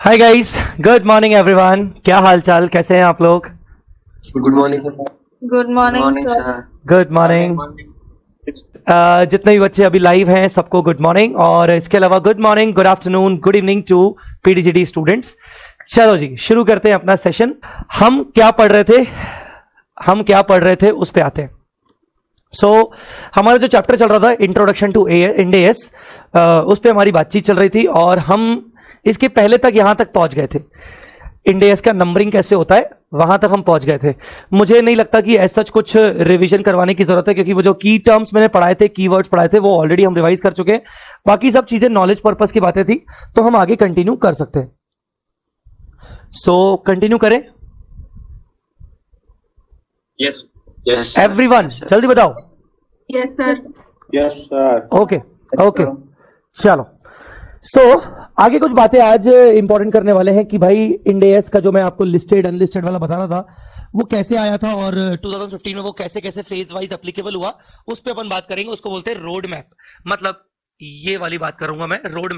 Hi guys, good morning everyone. क्या हाल चाल, कैसे हैं आप लोग? Good morning sir. Good morning sir. Good morning. जितने भी बच्चे अभी लाइव हैं सबको गुड मॉर्निंग, और इसके अलावा good morning, good afternoon, good evening to PDGD students. चलो जी, शुरू करते हैं अपना सेशन। हम क्या पढ़ रहे थे उस पे आते हैं। हमारा जो चैप्टर चल रहा था इंट्रोडक्शन टू इंड एएस, उस पे हमारी बातचीत चल रही थी और हम इसके पहले तक यहां तक पहुंच गए थे। इंड एएस का नंबरिंग कैसे होता है वहां तक हम पहुंच गए थे। मुझे नहीं लगता कि ऐसा कुछ रिवीजन करवाने की जरूरत है, क्योंकि वो जो की टर्म्स मैंने पढ़ाए थे, कीवर्ड्स पढ़ाए थे, वो ऑलरेडी हम रिवाइज कर चुके हैं। बाकी सब चीजें नॉलेज पर्पस की बातें थी, तो हम आगे कंटिन्यू कर सकते हैं। कंटिन्यू करें यस यस एवरीवन, जल्दी बताओ। Yes sir. Yes sir. Okay okay, चलो। आगे कुछ बातें आज इंपॉर्टेंट करने वाले हैं कि भाई इंड एएस का जो मैं आपको लिस्टेड अनलिस्टेड वाला बता रहा था वो कैसे आया था, और 2015 में वो कैसे कैसे फेज वाइज एप्लीकेबल हुआ, उस पर अपन बात करेंगे। उसको बोलते हैं रोड मैप। मतलब ये वाली बात करूंगा मैं, road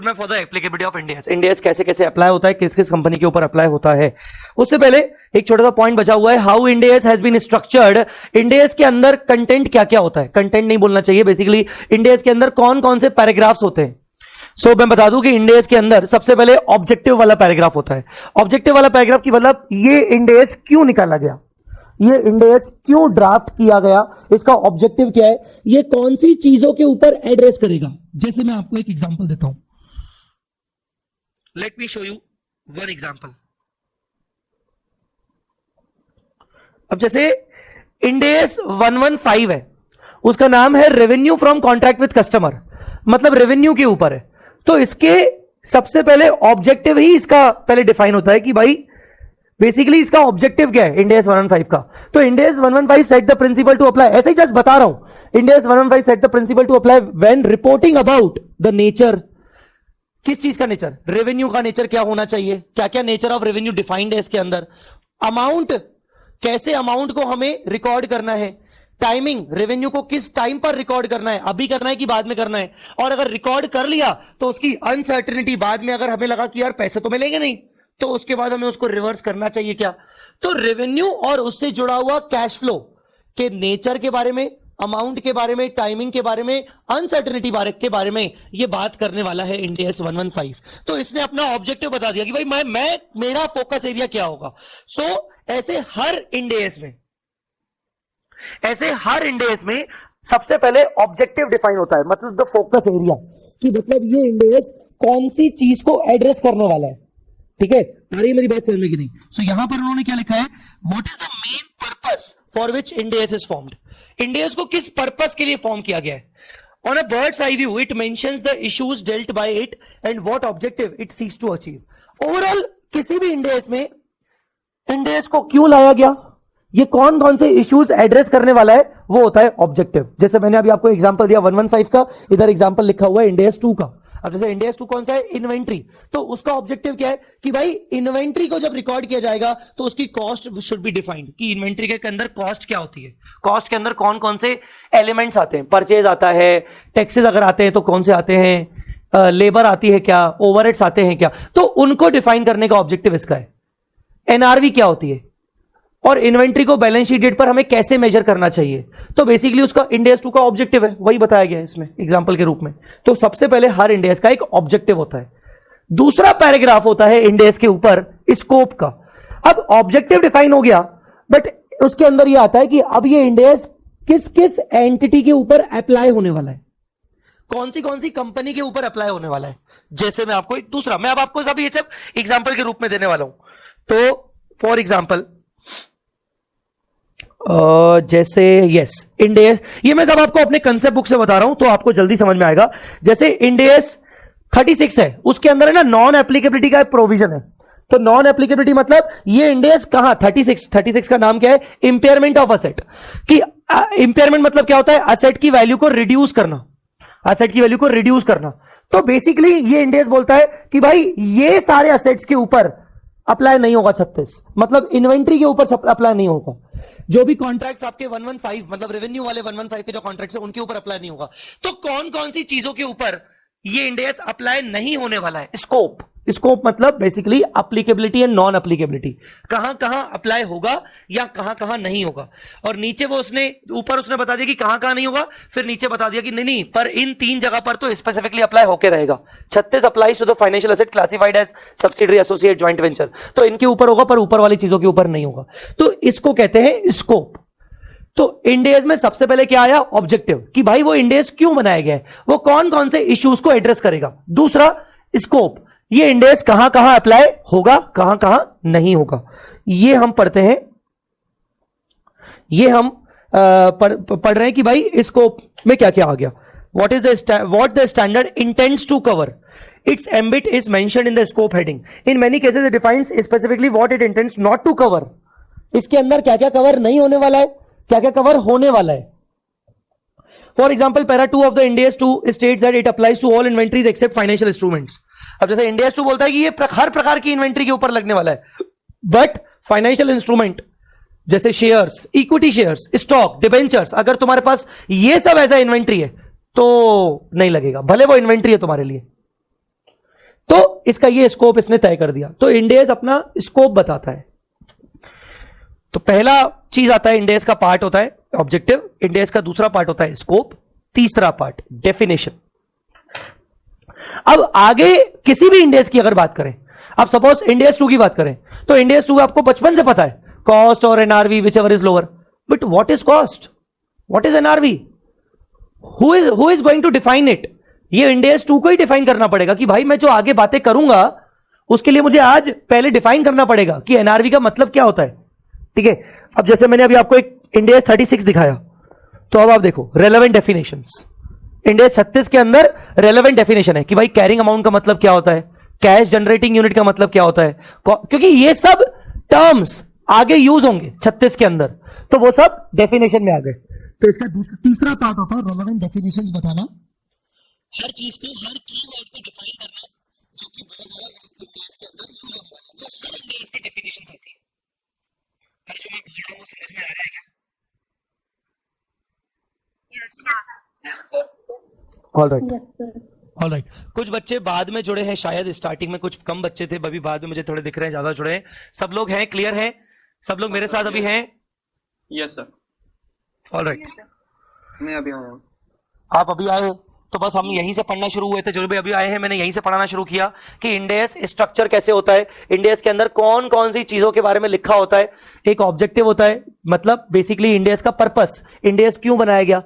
map for the applicability of Ind AS. Ind AS कैसे कैसे अप्लाई होता है, किस किस कंपनी के ऊपर अप्लाई होता है। उससे पहले एक छोटा सा पॉइंट बचा हुआ है, how Ind AS has been structured. Ind AS के अंदर कंटेंट क्या क्या होता है, कंटेंट नहीं बोलना चाहिए, बेसिकली इंड एएस के अंदर कौन कौन से पैराग्राफ्स होते हैं। मैं बता दूं कि इंड एएस के अंदर सबसे पहले ऑब्जेक्टिव वाला पैराग्राफ होता है। ऑब्जेक्टिव वाला पैराग्राफ की मतलब ये इंड एएस क्यों निकाला गया, ये इंड एएस क्यों ड्राफ्ट किया गया, इसका ऑब्जेक्टिव क्या है, ये कौन सी चीजों के ऊपर एड्रेस करेगा। जैसे मैं आपको एक एग्जांपल देता हूं, let me show you one example. अब जैसे इंड एएस 115 है, उसका नाम है revenue from contract with customer, मतलब रेवेन्यू के ऊपर है। तो इसके सबसे पहले ऑब्जेक्टिव ही इसका पहले डिफाइन होता है कि भाई बेसिकली इसका ऑब्जेक्टिव क्या है इंड एएस 115 का। तो Ind AS 115 set the principle to apply, ऐसे ही जस्ट बता रहा हूं। Ind AS 115 set the principle to apply when reporting about the nature. किस चीज का नेचर, रेवेन्यू का नेचर क्या होना चाहिए, क्या क्या नेचर ऑफ रेवेन्यू डिफाइंड है इसके अंदर। अमाउंट, कैसे अमाउंट को हमें रिकॉर्ड करना है। टाइमिंग, रेवेन्यू को किस टाइम पर रिकॉर्ड करना है, अभी करना है कि बाद में करना है। और अगर रिकॉर्ड कर लिया तो उसकी अनसर्टेनिटी, बाद में अगर हमें लगा कि यार पैसे तो मिलेंगे नहीं, तो उसके बाद हमें उसको रिवर्स करना चाहिए क्या। तो रेवेन्यू और उससे जुड़ा हुआ कैश फ्लो के नेचर के बारे में, अमाउंट के बारे में, टाइमिंग के बारे में, अनसर्टेनिटी के बारे में ये बात करने वाला है इंड एएस 115। तो इसने अपना ऑब्जेक्टिव बता दिया कि भाई मैं मेरा फोकस एरिया क्या होगा। ऐसे हर इंड एएस में सबसे पहले ऑब्जेक्टिव डिफाइन होता है, मतलब द फोकस एरिया, कि मतलब ये इंड एएस कौन सी चीज को एड्रेस करने वाला है। ठीक है, आ रही है मेरी बात समझ में कि नहीं। यहां पर उन्होंने क्या लिखा है, what is the main purpose for which Ind AS is formed. Ind AS को किस पर्पस के लिए फॉर्म किया गया है। On a bird's eye view it mentions the issues dealt by it and what objective it seeks to achieve. Overall किसी भी Ind AS में इंड एएस को क्यों लाया गया, ये कौन कौन से इश्यूज एड्रेस करने वाला है, वो होता है ऑब्जेक्टिव। जैसे मैंने अभी आपको एग्जांपल दिया 115 का, इधर एग्जांपल लिखा हुआ है इंड एएस 2 का। अब जैसे इंड एएस 2 कौन सा है, इन्वेंट्री, तो उसका ऑब्जेक्टिव क्या है कि भाई इन्वेंट्री को जब रिकॉर्ड किया जाएगा तो उसकी कॉस्ट शुड बी डिफाइंड, कि इन्वेंट्री के अंदर कॉस्ट क्या होती है, कॉस्ट के अंदर कौन कौन से एलिमेंट्स आते हैं, परचेज आता है, टैक्सेस अगर आते हैं तो कौन से आते हैं, लेबर आती है क्या, ओवरहेड्स आते हैं क्या, तो उनको डिफाइन करने का ऑब्जेक्टिव इसका है। एनआरवी क्या होती है, और इन्वेंट्री को बैलेंस शीट डेट पर हमें कैसे मेजर करना चाहिए। तो बेसिकली उसका इंड एएस 2 का ऑब्जेक्टिव है, वही बताया गया है इसमें एग्जांपल के रूप में। तो सबसे पहले हर इंड एएस का एक ऑब्जेक्टिव होता है। दूसरा पैराग्राफ होता है इंड एएस के ऊपर स्कोप का। अब ऑब्जेक्टिव डिफाइन हो गया, बट उसके अंदर यह आता है कि अब ये इंड एएस किस किस एंटिटी के ऊपर अप्लाई होने वाला है, कौन सी कंपनी के ऊपर अप्लाई होने वाला है। जैसे मैं आपको एक दूसरा, मैं अब आपको सब ये सब एग्जांपल के रूप में देने वाला हूं। तो फॉर एग्जांपल जैसे यस इंड एएस, ये मैं सब आपको अपने कंसेप्ट बुक से बता रहा हूं तो आपको जल्दी समझ में आएगा। जैसे इंड एएस 36 है, उसके अंदर है ना नॉन एप्लीकेबिलिटी का एक प्रोविजन है। तो नॉन एप्लीकेबिलिटी मतलब ये इंड एएस कहां, 36 का नाम क्या है, इंपेयरमेंट ऑफ असेट। कि इंपेयरमेंट मतलब क्या होता है, असेट की वैल्यू को रिड्यूस करना, असेट की वैल्यू को रिड्यूस करना। तो बेसिकली ये इंड एएस बोलता है कि भाई ये सारे असेट्स के ऊपर अप्लाई नहीं होगा 36, मतलब इन्वेंट्री के ऊपर अप्लाई नहीं होगा। जो भी कॉन्ट्रैक्ट्स आपके 115 मतलब रेवेन्यू वाले 115 के जो कॉन्ट्रैक्ट्स हैं उनके ऊपर अप्लाई नहीं होगा। तो कौन कौन सी चीजों के ऊपर ये इंड एएस अप्लाई नहीं होने वाला है, स्कोप, स्कोप मतलब basically applicability and non applicability, कहां कहां अप्लाई होगा या कहां कहां नहीं होगा। और नीचे वो उसने ऊपर उसने बता दिया कि कहां कहां नहीं होगा, फिर नीचे बता दिया कि नहीं नहीं पर इन 3 जगह पर तो स्पेसिफिकली अप्लाई होके रहेगा। 36 applies to the financial asset classified as subsidiary associate joint venture, तो इनके ऊपर होगा पर ऊपर वाली चीजों के ऊपर नहीं होगा। तो इसको कहते हैं स्कोप। तो इंडेज में सबसे पहले क्या आया, ऑब्जेक्टिव, कि भाई वो इंडेज क्यों बनाया गया है, वो कौन कौन से इश्यूज को एड्रेस करेगा। दूसरा स्कोप, ये इंडेज कहां कहां अप्लाई होगा कहां कहां नहीं होगा, ये हम पढ़ते हैं। ये हम पढ़ रहे हैं कि भाई स्कोप में क्या क्या आ गया। What the standard intends to cover, its ambit is mentioned in the scope heading. In many cases it defines specifically what it intends not to cover. इसके अंदर क्या क्या कवर नहीं होने वाला है, क्या क्या कवर होने वाला है। For example para 2 of the Ind AS 2 states that it applies to all inventories except financial instruments. अब जैसे इंडेस 2 बोलता है कि ये हर प्रकार की इन्वेंट्री के ऊपर लगने वाला है, बट फाइनेंशियल इंस्ट्रूमेंट जैसे shares, equity shares, stock, debentures, अगर तुम्हारे पास ये सब ऐसा इन्वेंट्री है तो नहीं लगेगा, भले वो इन्वेंट्री है तुम्हारे लिए। तो इसका ये स्कोप इसने तय कर दिया। तो इंडेस अपना स्कोप बताता है। तो पहला चीज आता है, इंडेस का पार्ट होता है ऑब्जेक्टिव, इंडेस का दूसरा पार्ट होता है स्कोप, तीसरा पार्ट डेफिनेशन। अब आगे किसी भी इंडेस की अगर बात करें, अब सपोज इंडेस 2 की बात करें, तो इंडेस 2 आपको बचपन से पता है कॉस्ट और NRV whichever is lower, but what is cost, what is NRV, who is going to define it. ये इंडेस 2 को ही डिफाइन करना पड़ेगा कि भाई मैं जो आगे बातें करूंगा उसके लिए मुझे आज पहले डिफाइन करना पड़ेगा कि एनआरवी का मतलब क्या होता है। ठीक है, अब जैसे मैंने अभी आपको एक इंडेस 36 दिखाया, तो अब आप देखो रेलेवेंट डेफिनेशंस। इंडेस 36 के अंदर रेलेवेंट डेफिनेशन है कि भाई कैरिंग अमाउंट का मतलब क्या होता है, कैश जनरेटिंग यूनिट का मतलब क्या होता है, क्योंकि ये सब टर्म्स आगे यूज होंगे 36 के अंदर, तो वो सब डेफिनेशन में आ गए। तो इसका तीसरा पार्ट होता है रेलेवेंट डेफिनेशंस बताना, हर चीज को, हर कीवर्ड को डिफाइन करना जो कि बहुत ज्यादा इस इंडेस के अंदर यूज होने वाला है। वो हर इंडेस की डेफिनेशंस आती है। हर जो मैं बोल रहा हूं वो समझ में आ रहा है क्या? Yes, sir. Yes, sir. All right. कुछ बच्चे बाद में जुड़े हैं, शायद स्टार्टिंग में कुछ कम बच्चे थे, अभी बाद में मुझे थोड़े दिख रहे हैं ज्यादा जुड़े हैं। सब लोग हैं, क्लियर हैं, सब लोग मेरे साथ अभी हैं? Yes, sir. All right. मैं अभी आया हूँ। आप अभी आए हो तो बस हम यहीं से पढ़ना शुरू हुए थे, जो भी अभी आए हैं मैंने यहीं से पढ़ाना शुरू किया कि इंडेस स्ट्रक्चर कैसे होता है, इंडेस के अंदर कौन कौन सी चीजों के बारे में लिखा होता है। एक ऑब्जेक्टिव होता है, मतलब बेसिकली इंडेस का पर्पस, इंडेस क्यों बनाया गया,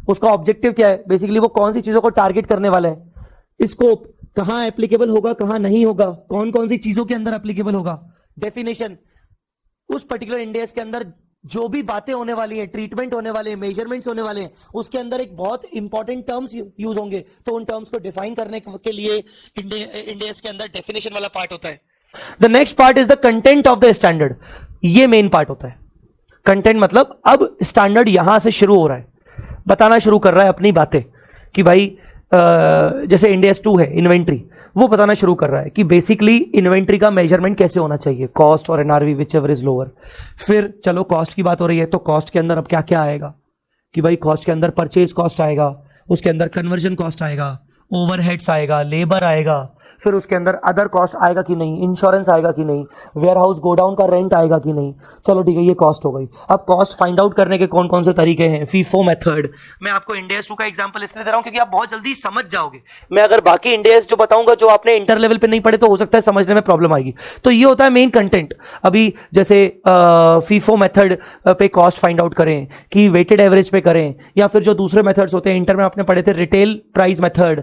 उसका ऑब्जेक्टिव क्या है, बेसिकली वो कौन सी चीजों को टारगेट करने वाला है। स्कोप, कहां एप्लीकेबल होगा कहां नहीं होगा, कौन कौन सी चीजों के अंदर एप्लीकेबल होगा। डेफिनेशन, उस पर्टिकुलर इंडेस के अंदर जो भी बातें होने वाली है, ट्रीटमेंट होने वाले हैं, मेजरमेंट्स होने वाले हैं, उसके अंदर एक बहुत इंपॉर्टेंट टर्म्स यूज होंगे, तो उन टर्म्स को डिफाइन करने के लिए इंडेस के अंदर डेफिनेशन वाला पार्ट होता है। The next part is the content of the standard, ये मेन पार्ट होता है। कंटेंट मतलब अब स्टैंडर्ड यहां से शुरू हो रहा है, बताना शुरू कर रहा है अपनी बातें कि भाई जैसे इंडेस 2 है इन्वेंट्री, वो बताना शुरू कर रहा है कि बेसिकली इन्वेंट्री का मेजरमेंट कैसे होना चाहिए, कॉस्ट और NRV whichever is lower. फिर चलो कॉस्ट की बात हो रही है, तो कॉस्ट के अंदर अब क्या क्या आएगा कि भाई कॉस्ट के अंदर परचेज कॉस्ट आएगा, उसके अंदर कन्वर्जन कॉस्ट आएगा, ओवरहेड्स आएगा, लेबर आएगा, फिर उसके अंदर अदर कॉस्ट आएगा कि नहीं, इंश्योरेंस आएगा कि नहीं, वेयर हाउस गोडाउन का रेंट आएगा कि नहीं। चलो ठीक है, ये कॉस्ट हो गई। अब कॉस्ट फाइंड आउट करने के कौन कौन से तरीके हैं, फीफो मेथड। मैं आपको इंडेस 2 का एग्जांपल इसलिए दे रहा हूं क्योंकि आप बहुत जल्दी समझ जाओगे। मैं अगर बाकी इंडेस जो बताऊंगा जो आपने इंटर लेवल पे नहीं पढ़े तो हो सकता है समझने में प्रॉब्लम आएगी। तो ये होता है मेन कंटेंट। अभी जैसे फीफो मेथड पे कॉस्ट फाइंड आउट करें कि वेटेड एवरेज पे करें, या फिर जो दूसरे मेथड्स होते हैं इंटर में आपने पढ़े थे, retail price method,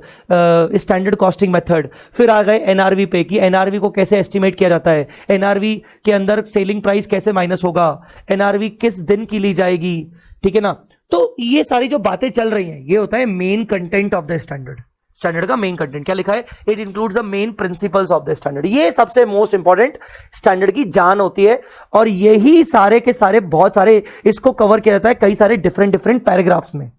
standard costing method. फिर आ गए एनआरवी पे कि एनआरवी को कैसे एस्टिमेट किया जाता है, एनआरवी के अंदर सेलिंग प्राइस कैसे माइनस होगा, एनआरवी किस दिन की ली जाएगी, ठीक है ना। तो ये सारी जो बातें चल रही हैं, ये होता है main content of the standard. Standard का मेन कंटेंट क्या लिखा है, it includes the main principles of the standard. ये सबसे मोस्ट इंपॉर्टेंट स्टैंडर्ड की जान होती है, और यही सारे के सारे बहुत सारे इसको कवर किया जाता है कई सारे डिफरेंट पैराग्राफ्स में,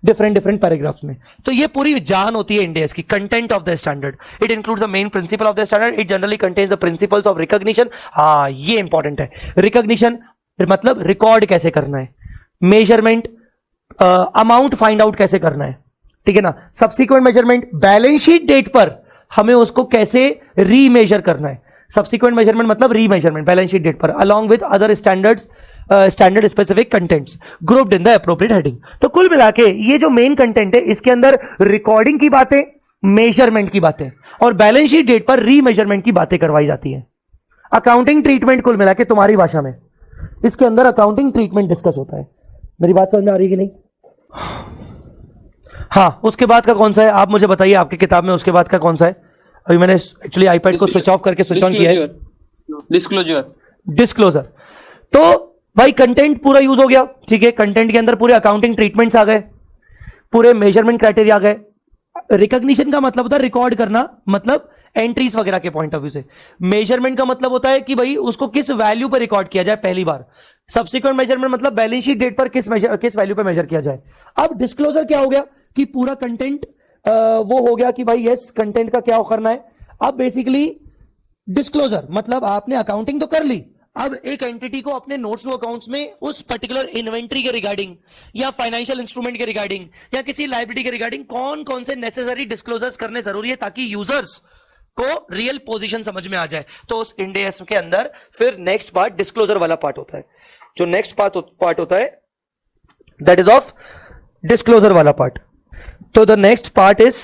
डिफरेंट पैराग्राफ्स में। तो ये पूरी जान होती है इंडेस की, content of the standard. It includes the main principle of the standard, it generally contains the principles of recognition. हाँ, ये इंपॉर्टेंट है। रिकॉग्निशन मतलब रिकॉर्ड कैसे करना है, मेजरमेंट, अमाउंट फाइंड आउट कैसे करना है, ठीक है ना। Subsequent measurement, balance sheet date पर हमें उसको कैसे रीमेजर करना है। सब्सिक्वेंट मेजरमेंट मतलब रीमेजरमेंट बैलेंस शीट डेट पर along with other standard specific contents grouped in the appropriate heading. तो कुल मिला के ये जो मेन कंटेंट है इसके अंदर रिकॉर्डिंग की बातें, मेजरमेंट की बातें और बैलेंस शीट डेट पर रीमेजरमेंट की बातें करवाई जाती है। अकाउंटिंग ट्रीटमेंट कुल मिला के तुम्हारी भाषा में इसके अंदर अकाउंटिंग ट्रीटमेंट डिस्कस होता है। मेरी बात समझ में आ रही है कि नहीं? हाँ, उसके बाद का कौन सा है आप मुझे बताइए, आपकी किताब में उसके बाद का कौन सा है? अभी मैंने एक्चुअली आईपैड को स्विच ऑफ करके स्विच ऑन किया है। डिस्क्लोजर। तो भाई कंटेंट पूरा यूज हो गया, ठीक है। कंटेंट के अंदर पूरे अकाउंटिंग ट्रीटमेंट्स आ गए, पूरे मेजरमेंट क्राइटेरिया आ गए। रिकॉग्निशन का मतलब होता है रिकॉर्ड करना, मतलब एंट्रीज वगैरह के पॉइंट ऑफ व्यू से। मेजरमेंट का मतलब होता है कि भाई उसको किस वैल्यू पर रिकॉर्ड किया जाए पहली बार। सब्सिक्वेंट मेजरमेंट मतलब बैलेंस शीट डेट पर किस वैल्यू पे मेजर किया जाए। अब डिस्क्लोजर क्या हो गया कि पूरा कंटेंट वो हो गया कि भाई यस कंटेंट का क्या करना है। अब बेसिकली डिस्क्लोजर मतलब आपने अकाउंटिंग तो कर ली, अब एक एंटिटी को अपने नोट्स टू अकाउंट्स में उस पर्टिकुलर इन्वेंट्री के रिगार्डिंग या फाइनेंशियल इंस्ट्रूमेंट के रिगार्डिंग या किसी लायबिलिटी के रिगार्डिंग कौन कौन से नेसेसरी डिस्क्लोजर्स करने जरूरी है ताकि यूजर्स को रियल पोजीशन समझ में आ जाए। तो उस इंड एस के अंदर फिर नेक्स्ट पार्ट डिस्क्लोजर वाला पार्ट होता है। जो नेक्स्ट पार्ट होता है दैट इज ऑफ डिस्क्लोजर वाला पार्ट। तो the next part is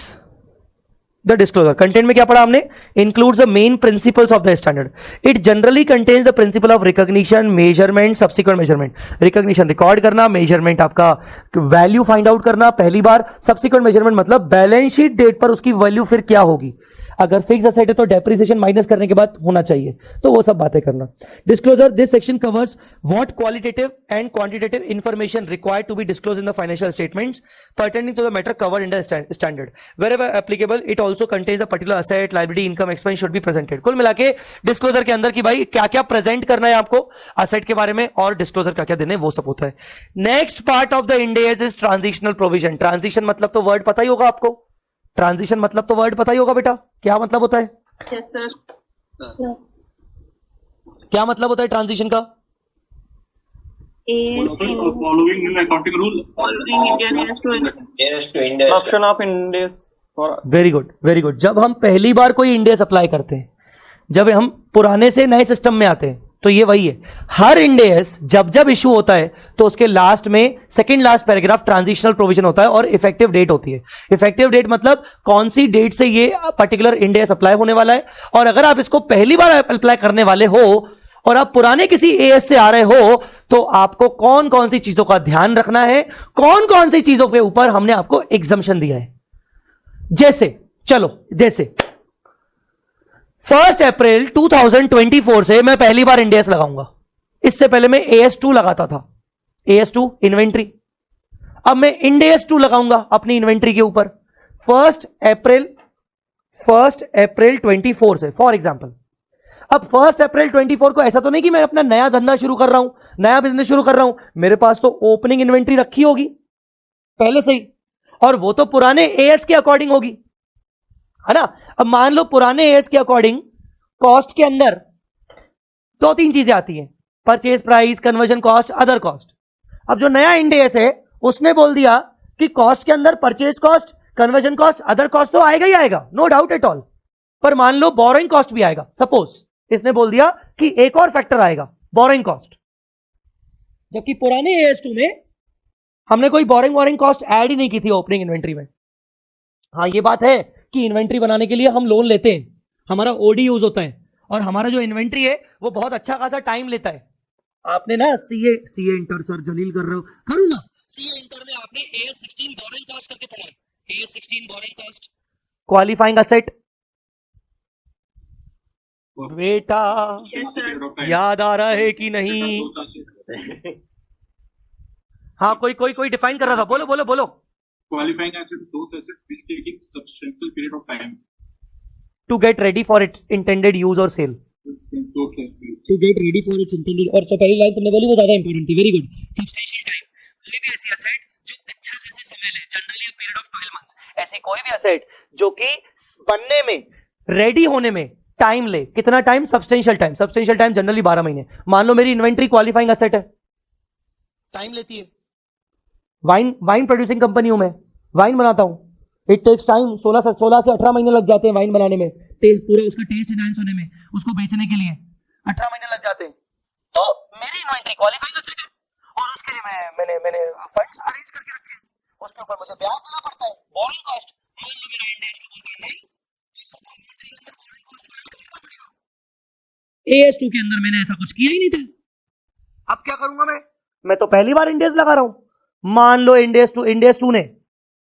the disclosure. Content में क्या पढ़ा हमने? Includes the main principles of the standard. It generally contains the principle of recognition, measurement, subsequent measurement. Recognition record करना, measurement आपका value find out करना पहली बार, subsequent measurement मतलब balance sheet date पर उसकी वैल्यू फिर क्या होगी। अगर फिक्स असेट है तो डेप्रिसिएशन माइनस करने के बाद होना चाहिए, तो वो सब बातें करना। Disclosure this section covers what qualitative and quantitative information required to be disclose in the financial statements pertaining to the matter covered in the standard. Wherever applicable, it also contains a particular asset, liability, income, expense should be presented. कुल मिला के disclosure के अंदर की भाई क्या क्या present करना है आपको असेट के बारे में और डिस्क्लोजर क्या क्या देने वो सब होता है। Next part of the end S is transitional provision. Transition मतलब तो वर्ड पता ही होगा आपको, ट्रांजिशन मतलब तो वर्ड पता ही होगा बेटा, क्या मतलब होता है? Yes, sir. क्या मतलब होता है ट्रांजिशन का? Following new accounting rule. Following Indian IAS to Adoption of Ind AS for very good very good. जब हम पहली बार कोई इंड एस अप्लाई करते हैं, जब हम पुराने से नए सिस्टम में आते हैं, तो ये वही है। हर इंड एस जब जब इशू होता है तो उसके लास्ट में second last paragraph transitional provision होता है और इफेक्टिव डेट होती है। इफेक्टिव डेट मतलब कौन सी डेट से ये पर्टिकुलर इंड एस अप्लाई होने वाला है। और अगर आप इसको पहली बार अप्लाई करने वाले हो और आप पुराने किसी एएस से आ रहे हो, तो आपको कौन कौन सी चीजों का ध्यान रखना है, कौन कौन सी चीजों के ऊपर हमने आपको एग्जम्पशन दिया है। जैसे चलो, जैसे 1 अप्रैल 2024 से मैं पहली बार इंड एस लगाऊंगा। इससे पहले मैं AS2 लगाता था, AS2 इन्वेंट्री। अब मैं इंड AS2 लगाऊंगा अपनी इन्वेंट्री के ऊपर 1 अप्रैल 24 से, फॉर एग्जाम्पल। अब 1 अप्रैल 24 को ऐसा तो नहीं कि मैं अपना नया धंधा शुरू कर रहा हूं, नया बिजनेस शुरू कर रहा हूं, मेरे पास तो ओपनिंग इन्वेंट्री रखी होगी पहले से ही, और वो तो पुराने एएस के अकॉर्डिंग होगी, है ना। अब मान लो पुराने एएस के अकॉर्डिंग कॉस्ट के अंदर 2-3 चीजें आती हैं, purchase price, conversion cost, other cost. अब जो नया इंड एएस है उसने बोल दिया कि कॉस्ट के अंदर purchase cost, conversion cost, other cost तो आएगा ही आएगा, नो डाउट एट ऑल, पर मान लो बोरोइंग कॉस्ट भी आएगा। सपोज इसने बोल दिया कि एक और फैक्टर आएगा, बोरोइंग कॉस्ट, जबकि पुराने AS2 में हमने कोई बोरिंग कॉस्ट ऐड ही नहीं की थी ओपनिंग इन्वेंट्री में। हाँ, ये बात है कि इन्वेंट्री बनाने के लिए हम लोन लेते हैं, हमारा ओडी यूज होता है, और हमारा जो इन्वेंट्री है वो बहुत अच्छा खासा टाइम लेता है। आपने ना सीए इंटर, सर जलील कर रहे हो, करूंगा। सीए इंटर में आपने AS16 बोरिंग कॉस्ट करके पढ़ा है, AS16 borrowing cost, qualifying asset. बेटा Yes, sir. याद आ रहा है कि नहीं? हाँ, कोई डिफाइन कर रहा था, बोलो बोलो बोलो। Qualifying asset, those assets which taking substantial period of time to get ready for its intended use और sale. those assets. To get ready for its intended, और जो पहली लाइन तुमने बोली वो ज्यादा इंपॉर्टेंट थी, वेरी गुड। सब्सटेंशियल टाइम, कोई भी ऐसी एसेट जो अच्छा खासा समय ले, generally a period of 12 months, ऐसी कोई भी एसेट जो कि बनने में, रेडी होने में टाइम ले। कितना time? Substantial time. Substantial time generally 12 महीने। मान लो मेरी इन्वेंट्री क्वालिफाइंग एसेट है, टाइम लेती है। वाइन प्रोड्यूसिंग कंपनी हूं मैं, वाइन बनाता हूं, इट टेक्स टाइम, 16 से 18 महीने लग जाते हैं वाइन बनाने में, पूरा उसका टेस्ट एनहांस होने में, उसको बेचने के लिए 18 महीने लग जाते हैं। तो मेरी इन्वेंटरी क्वालिफाइंग एसेट है और उसके लिए मैंने फंड्स अरेंज करके रखे हैं, उसके ऊपर मुझे ब्याज देना पड़ता है, बोरिंग कॉस्ट। मान लो मेरा इंडेक्स तो बोलता है नहीं, इन्वेंटरी के अंदर बोरिंग कॉस्ट करना पड़ेगा। AS2 के अंदर मैंने ऐसा कुछ किया ही नहीं था। अब क्या करूंगा मैं तो पहली बार इंडेक्स लगा रहा हूं। मान लो इंडेक्स टू ने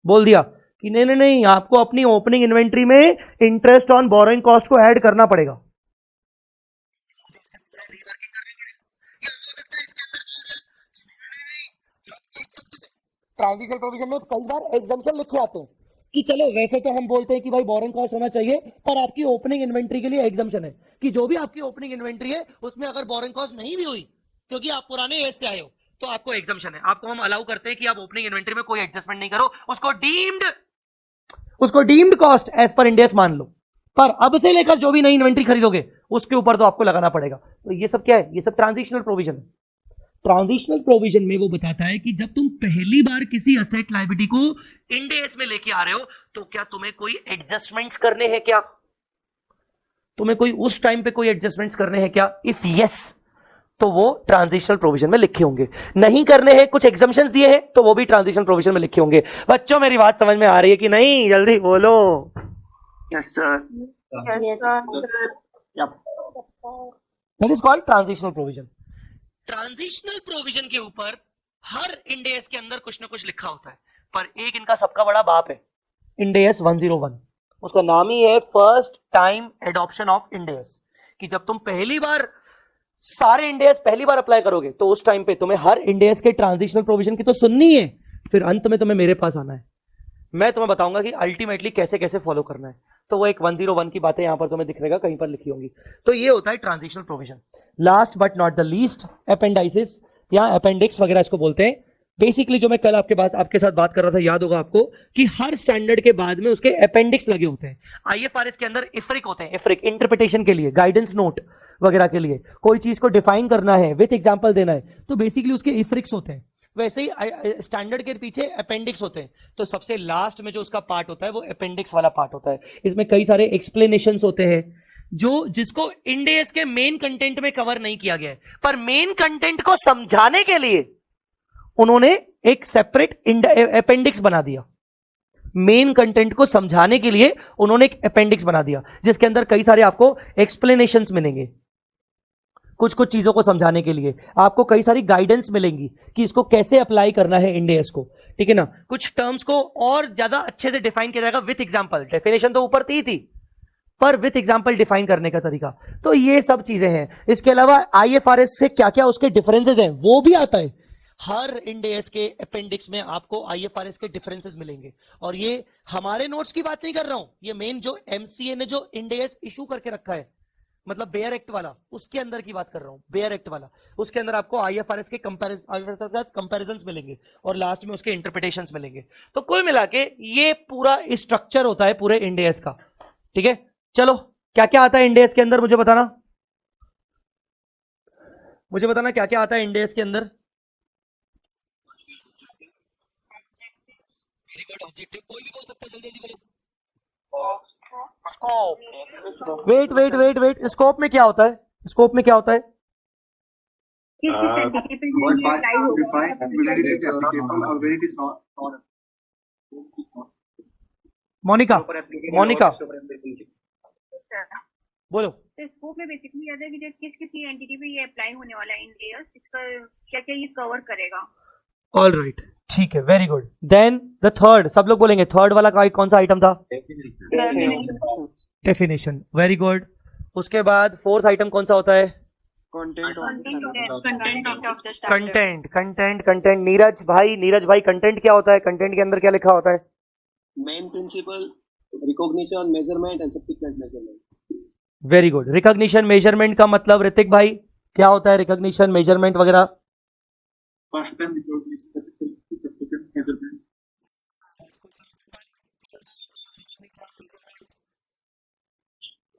बोल दिया कि नहीं नहीं नहीं, आपको अपनी ओपनिंग इन्वेंट्री में इंटरेस्ट ऑन बोरोइंग कॉस्ट को ऐड करना पड़ेगा। ट्रांजिशन प्रोविजन में कई बार एग्जम्पशन लिखे आते हैं कि चलो वैसे तो हम बोलते हैं कि भाई बोरिंग कॉस्ट होना चाहिए, पर आपकी ओपनिंग इन्वेंट्री के लिए एग्जम्पशन है कि जो भी आपकी ओपनिंग इन्वेंट्री है उसमें अगर बोरिंग कॉस्ट नहीं भी हुई क्योंकि आप पुराने एज से आए हो तो आपको एग्जम्पशन है, आपको हम अलाउ करते हैं कि आप ओपनिंग इन्वेंट्री में कोई एडजस्टमेंट नहीं करो, उसको डीम्ड कॉस्ट एज पर इंडेस मान लो, पर अब से लेकर जो भी नई इन्वेंट्री खरीदोगे उसके ऊपर तो आपको लगाना पड़ेगा। तो ये सब क्या है? ये सब ट्रांजिशनल प्रोविजन है। ट्रांजिशनल प्रोविजन में वो बताता है कि जब तुम पहली बार किसी असेट लायबिलिटी को इंड एस में लेके आ रहे हो तो क्या तुम्हें कोई एडजस्टमेंट्स करने हैं क्या, तुम्हें कोई उस टाइम पे कोई एडजस्टमेंट्स करने हैं क्या? इफ यस तो वो ट्रांजिशनल प्रोविजन में लिखे होंगे, नहीं करने हैं, कुछ एग्जम्पशंस दिए हैं तो वो भी ट्रांजिशनल प्रोविजन में लिखे होंगे। बच्चों मेरी बात समझ में आ रही है कि नहीं? जल्दी बोलो। Yes, sir. Yes, sir. Yep. That is called transitional provision. Transitional provision के ऊपर हर इंड एस के अंदर कुछ ना कुछ लिखा होता है, पर एक इनका सबका बड़ा बाप है, इंड एस 101। उसका नाम ही है first time adoption of Ind S, कि जब तुम पहली बार सारे इंड एस पहली बार अप्लाई करोगे तो उस टाइम पे तुम्हें हर इंड एस के ट्रांजिशनल प्रोविजन की तो सुननी है, फिर अंत में तुम्हें मेरे पास आना है, मैं तुम्हें बताऊंगा कि अल्टीमेटली कैसे कैसे फॉलो करना है। तो वो एक 101 की बातें यहां पर तुम्हें दिख रहेगा, कहीं पर लिखी होंगी। तो ये होता है transitional provision. Last but not the least, appendices या अपेंडिक्स वगैरह इसको बोलते हैं। बेसिकली जो मैं कल आपके साथ बात कर रहा था, याद होगा आपको कि हर स्टैंडर्ड के बाद में उसके अपेंडिक्स लगे होते हैं। IFRS के अंदर इफ्रिक होते हैं, इफ्रिक इंटरप्रिटेशन के लिए, गाइडेंस नोट वगैरह के लिए, कोई चीज को डिफाइन करना है, विथ एग्जांपल देना है, तो बेसिकली उसके इफ्रिक्स होते हैं। वैसे ही स्टैंडर्ड के पीछे अपेंडिक्स होते हैं, तो सबसे लास्ट में जो उसका पार्ट होता है वो अपेंडिक्स वाला पार्ट होता है। इसमें कई सारे एक्सप्लेनेशंस होते हैं जिसको इंड एस के मेन कंटेंट में कवर नहीं किया गया है, पर मेन कंटेंट को समझाने के लिए उन्होंने एक सेपरेट अपेंडिक्स बना दिया। मेन कंटेंट को समझाने के लिए उन्होंने एक अपेंडिक्स बना दिया जिसके अंदर कई सारे आपको एक्सप्लेनेशंस मिलेंगे, कुछ कुछ चीजों को समझाने के लिए आपको कई सारी गाइडेंस मिलेंगी कि इसको कैसे अप्लाई करना है इंड एस को, ठीक है ना। कुछ टर्म्स को और ज्यादा अच्छे से डिफाइन किया जाएगा विथ एग्जांपल, डेफिनेशन तो ऊपर थी पर विथ एग्जांपल डिफाइन करने का तरीका। तो ये सब चीजें हैं। इसके अलावा IFRS से क्या क्या उसके डिफरेंसेस हैं वो भी आता है। हर इंड एस के अपेंडिक्स में आपको IFRS के डिफरेंसेस मिलेंगे, और ये हमारे नोट्स की बात नहीं कर रहा हूं, ये मेन जो MCA ने जो इंड एस इशू करके रखा है, मतलब बेयर एक्ट वाला, उसके अंदर की बात कर रहा हूं, बेयर एक्ट वाला, उसके अंदर आपको IFRS के कंपैरिजंस मिलेंगे और लास्ट में उसके इंटरप्रिटेशंस मिलेंगे। तो कुल मिला के ये पूरा स्ट्रक्चर होता है पूरे इंड एस का, ठीक है। चलो क्या क्या आता है इंड एस के अंदर, मुझे बताना क्या क्या आता है इंड एस के अंदर। ऑब्जेक्टिव कोई भी बोल सकता है, जल्दी जल्दी बोलो। स्कोप, वेट, स्कोप में क्या होता है? स्कोप में क्या होता है? किस एंटिटी पे ये अप्लाई होगा? मोनिका बोलो। तो स्कोप में बेसिकली आता है कि किस किस एंटिटी पे ये अप्लाई होने वाला है इंड एस, इसका क्या क्या ये कवर करेगा। ऑल राइट, ठीक है, very good. Then the third, सब लोग बोलेंगे थर्ड वाला कौन सा आइटम था? Definition, very good. उसके बाद फोर्थ आइटम कौन सा होता है? कंटेंट। नीरज भाई कंटेंट क्या होता है? कंटेंट के अंदर क्या लिखा होता है? Main principle, recognition, measurement and subsequent measurement. Very good. Recognition measurement का मतलब ऋतिक भाई क्या होता है? रिकॉग्निशन मेजरमेंट वगैरह। First time recognition, subsequent measurement.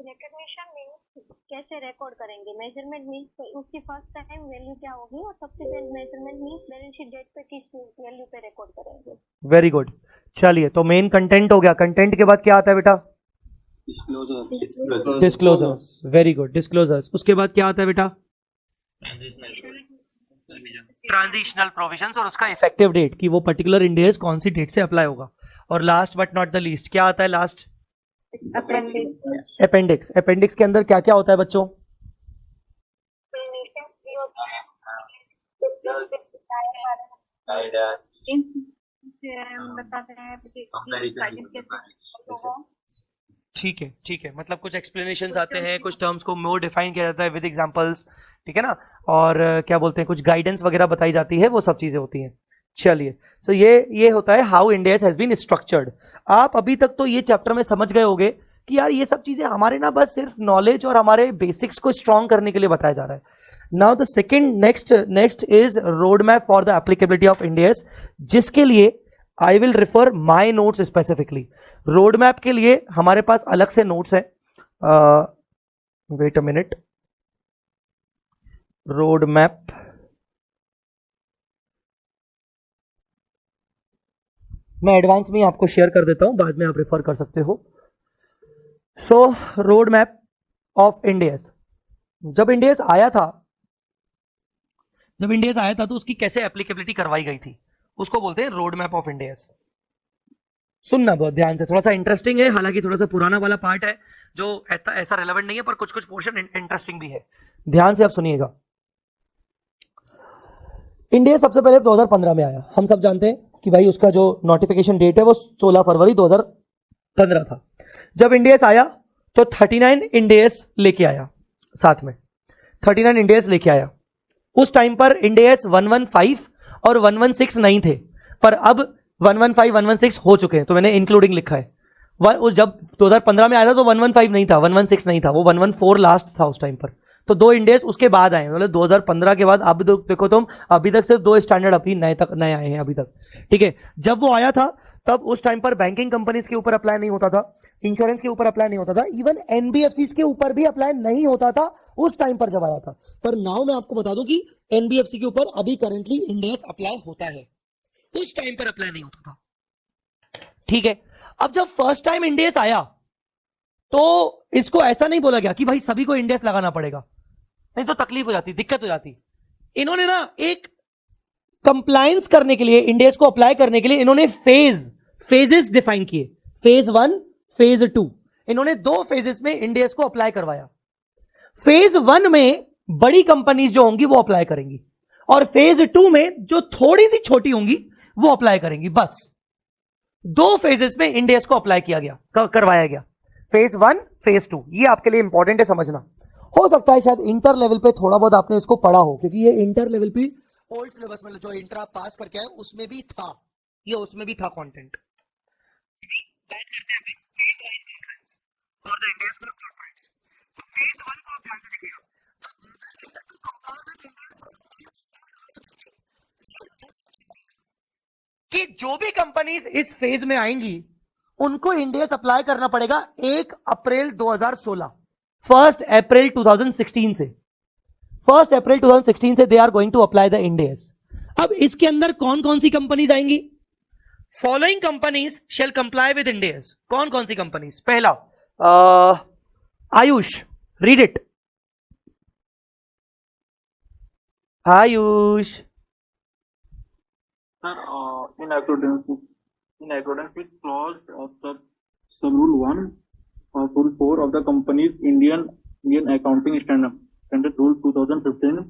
Recognition means कैसे रिकॉर्ड करेंगे, मेजरमेंट मींस उसकी फर्स्ट टाइम वैल्यू क्या होगी, और subsequent measurement means balance sheet date पे किस वैल्यू पे रिकॉर्ड करेंगे। Very good. चलिए, तो मेन कंटेंट हो गया। कंटेंट के बाद क्या आता है बेटा? Disclosure. Disclosures. Very good, disclosures. उसके बाद क्या आता है बेटा? ट्रांजिशनल प्रोविजंस और उसका इफेक्टिव डेट, कि वो पर्टिकुलर इंड एस कौन सी डेट से अप्लाई होगा। और last but not the least क्या आता है? Last appendix. अपेंडिक्स के अंदर क्या क्या होता है बच्चों? बताते हैं ठीक है, ठीक है, मतलब कुछ एक्सप्लेनेशंस आते हैं, कुछ टर्म्स को मोर डिफाइन किया जाता है विद एग्जांपल्स, ठीक है ना, और क्या बोलते हैं, कुछ गाइडेंस वगैरह बताई जाती है, वो सब चीजें होती हैं। चलिए, सो ये होता है how India has been structured. आप अभी तक तो ये चैप्टर में समझ गए होंगे कि यार ये सब चीजें हमारे ना बस सिर्फ नॉलेज और हमारे बेसिक्स को स्ट्रॉन्ग करने के लिए बताया जा रहा है। Now the second next is road map for the applicability of Ind AS, जिसके लिए I will refer my notes specifically. Road map के लिए हमारे पास अलग से नोट्स हैं। Wait a minute, road map, मैं एडवांस में आपको शेयर कर देता हूं, बाद में आप रेफर कर सकते हो। सो रोड मैप ऑफ इंडियस, जब इंडियस आया था तो उसकी कैसे एप्लीकेबिलिटी करवाई गई थी, उसको बोलते हैं रोड मैप ऑफ इंडियस। सुनना बहुत ध्यान से, थोड़ा सा इंटरेस्टिंग है, हालांकि थोड़ा सा पुराना वाला पार्ट है जो ऐसा रेलेवेंट नहीं है, पर कुछ कुछ पोर्शन इंटरेस्टिंग भी है। ध्यान से आप सुनिएगा। इंडिया सबसे पहले 2015 में आया। हम सब जानते हैं कि भाई उसका जो नोटिफिकेशन डेट है वो 16 फरवरी 2015 था। जब इंडियस आया तो 39 इंडियस लेके आया, साथ में 39 इंडियस लेके आया। उस टाइम पर इंडियस 115 और 116 नहीं थे, पर अब 115 116 हो चुके हैं, तो मैंने इंक्लूडिंग लिखा है। जब 2015 में आया था तो 115 नहीं था, 116 नहीं था, वो 114 लास्ट था उस टाइम पर। तो दो इंडेक्स उसके बाद आए, मतलब 2015 के बाद। अब देखो तुम, अभी तक सिर्फ 2 स्टैंडर्ड अभी नए आए हैं अभी तक, ठीक है। जब वो आया था तब उस टाइम पर बैंकिंग कंपनीज के ऊपर अप्लाई नहीं होता था, इंश्योरेंस के ऊपर अप्लाई नहीं होता था, इवन एनबीएफसी के ऊपर भी अप्लाई नहीं होता था उस टाइम पर जब आया था। पर नाउ मैं आपको बता दूं कि एनबीएफसी के ऊपर अभी करंटली इंडेक्स अप्लाई होता है, उस टाइम पर अप्लाई नहीं होता था, ठीक है। अब जब फर्स्ट टाइम इंडेक्स आया तो इसको ऐसा नहीं बोला गया कि भाई सभी को इंडेक्स लगाना पड़ेगा, नहीं तो तकलीफ हो जाती, दिक्कत हो जाती। इन्होंने ना एक कंप्लायंस करने के लिए, इंडेक्स को अप्लाई करने के लिए इन्होंने फेजेस डिफाइन किए, फेज 1 फेज 2। इन्होंने 2 फेजेस में इंडेक्स को अप्लाई करवाया। फेज 1 में बड़ी कंपनीज जो होंगी वो अप्लाई करेंगी, और फेज 2 में जो थोड़ी सी छोटी होंगी वो अप्लाई करेंगी। बस 2 फेजेस में इंडेक्स को अप्लाई किया गया, करवाया गया, फेज 1 फेज 2। ये आपके लिए इंपॉर्टेंट है समझना। हो सकता है शायद इंटर लेवल पे थोड़ा बहुत आपने इसको पढ़ा हो, क्योंकि ये इंटर लेवल पे ओल्ड सिलेबस में जो इंटर आप पास करके आए उसमें भी था, ये उसमें भी था कंटेंट। बात करते हैं phase wise compliance for the index for corporates. So phase 1 को आप ध्यान से देखिएगा, कि जो भी कंपनीज इस फेज में आएंगी उनको इंडेक्स अप्लाई करना पड़ेगा 1 अप्रैल 2016, 1 अप्रैल 2016 से, 1 अप्रैल 2016 से they are going to apply the Ind AS. अब इसके अंदर कौन कौन सी कंपनीज आएंगी? Following companies shall comply with Ind AS. कौन कौन सी कंपनीज? पहला Ayush, read it Ayush. Sir, in accordance with clause of the sub-rule 1 of Rule 4 of the company's Indian Accounting Standard Rule 2015.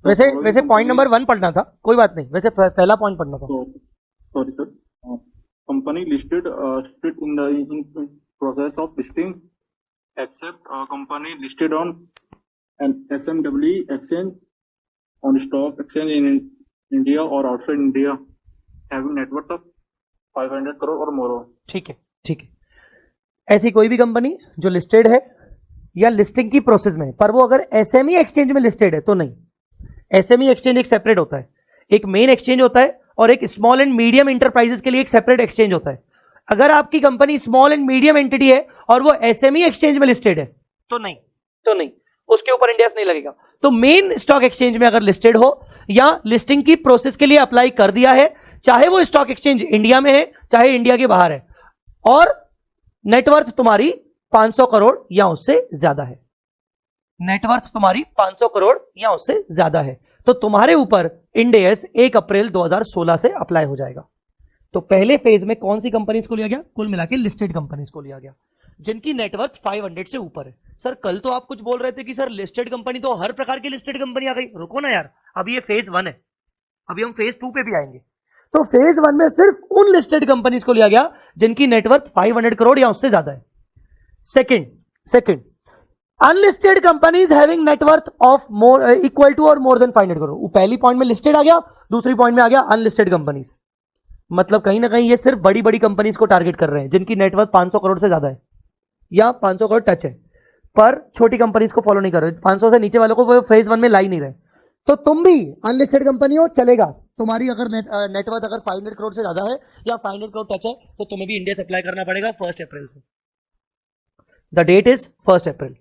वैसे पॉइंट नंबर 1 पढ़ना था, कोई बात नहीं, वैसे पहला पॉइंट पढ़ना था। Sorry sir. Company listed in process of listing, except company listed on an SMW exchange, on stock exchange in India or outside India, having net worth of 500 crore or more. ठीक है, ठीक है। ऐसी कोई भी company जो listed है या लिस्टिंग की प्रोसेस में, पर वो अगर एसएमई एक्सचेंज में लिस्टेड है तो नहीं। एसएमई एक्सचेंज एक सेपरेट होता है, एक मेन एक्सचेंज होता है, और एक स्मॉल एंड मीडियम इंटरप्राइजेस के लिए एक सेपरेट एक्सचेंज होता है। अगर आपकी company small and medium entity है और वो एसएमई एक्सचेंज में लिस्टेड है तो नहीं, उसके ऊपर इंडेक्स नहीं लगेगा। तो मेन स्टॉक एक्सचेंज में अगर लिस्टेड हो या लिस्टिंग की प्रोसेस के लिए अप्लाई कर दिया है चाहे वो स्टॉक एक्सचेंज इंडिया में है चाहे इंडिया के बाहर है, और नेटवर्थ तुम्हारी 500 करोड़ या उससे ज्यादा है, नेटवर्थ तुम्हारी 500 करोड़ या उससे ज्यादा है, तो तुम्हारे ऊपर इंड एस 1 अप्रैल 2016 से अप्लाई हो जाएगा। तो पहले फेज में कौन सी कंपनीज को लिया गया? कुल मिला के लिस्टेड कंपनीज को लिया गया जिनकी नेटवर्थ 500 से ऊपर है। सर कल तो आप कुछ बोल रहे थे कि सर लिस्टेड कंपनी तो हर प्रकार की लिस्टेड कंपनी आ गई। रुको ना यार, अभी ये फेज 1 है, अभी हम फेज 2 पे भी आएंगे। तो फेज 1 में सिर्फ उन लिस्टेड कंपनीज को लिया गया जिनकी नेटवर्थ 500 करोड़ या उससे ज्यादा है। Second unlisted companies having net worth of more equal to और मोर देन 500 करोड़। वो पहली पॉइंट में लिस्टेड आ गया, दूसरी पॉइंट में आ गया अनलिस्टेड कंपनीज। मतलब कहीं ना कहीं ये सिर्फ बड़ी बड़ी कंपनीज को टारगेट कर रहे हैं जिनकी नेटवर्थ 500 करोड़ से ज्यादा है या 500 करोड़ टच है, पर छोटी कंपनीज को फॉलो नहीं कर रहे, 500 से नीचे वालों को वो फेज 1 में ला ही नहीं रहे। तो तुम भी अनलिस्टेड कंपनी हो चलेगा, तुम्हारी अगर नेटवर्थ अगर 500 करोड़ से ज्यादा है या 500 करोड़ टच है तो तुम्हें भी इंडिया से अप्लाई करना पड़ेगा 1 अप्रैल से। द डेट इज 1 अप्रैल।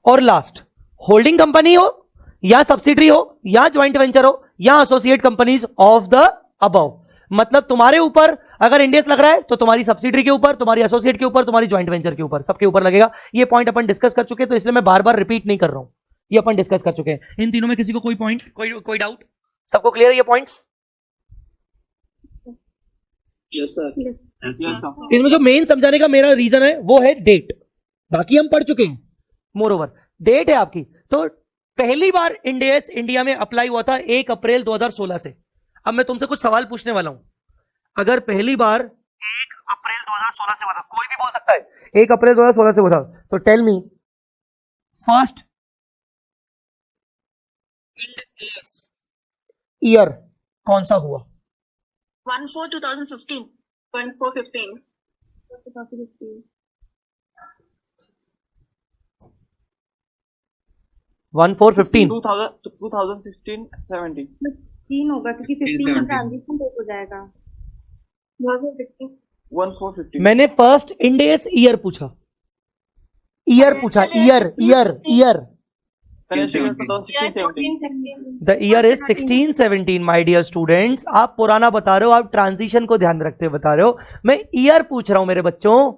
और लास्ट, होल्डिंग कंपनी हो या सब्सिडरी हो या ज्वाइंट वेंचर हो या associate companies of the above, मतलब तुम्हारे ऊपर अगर इंडेस लग रहा है तो तुम्हारी सब्सिडरी के ऊपर, तुम्हारी एसोसिएट के ऊपर, तुम्हारी ज्वाइंट वेंचर के ऊपर, सबके ऊपर लगेगा। ये पॉइंट अपन डिस्कस कर चुके हैं तो इसलिए मैं बार बार रिपीट नहीं कर रहा हूं, ये अपन डिस्कस कर चुके हैं। इन तीनों में किसी को कोई पॉइंट, कोई डाउट? सबको क्लियर है ये पॉइंट्स? Yes sir. इनमें जो मेन समझाने का मेरा रीजन है वो है डेट, बाकी हम पढ़ चुके हैं। मोर ओवर डेट है आपकी। तो पहली बार इंडेस इंडिया में अप्लाई हुआ था 1 अप्रैल 2016 से। अब मैं तुमसे कुछ सवाल पूछने वाला हूं। अगर पहली बार 1 अप्रैल 2016 से हुआ था, कोई भी बोल सकता है 1 अप्रैल 2016 से हुआ था, तो tell me first Ind AS year कौन सा हुआ? 1/4/2015 1/4/15 1415 2016-17 16 होगा क्योंकि 15 में ट्रांजिशन डेट हो जाएगा। 1415 मैंने फर्स्ट इंडेस ईयर पूछा, ईयर पूछा, year year year the year is 1617 my dear students. आप पुराना बता रहे हो, आप ट्रांजिशन को ध्यान रखते हुए बता रहे हो, मैं ईयर पूछ रहा हूं मेरे बच्चों,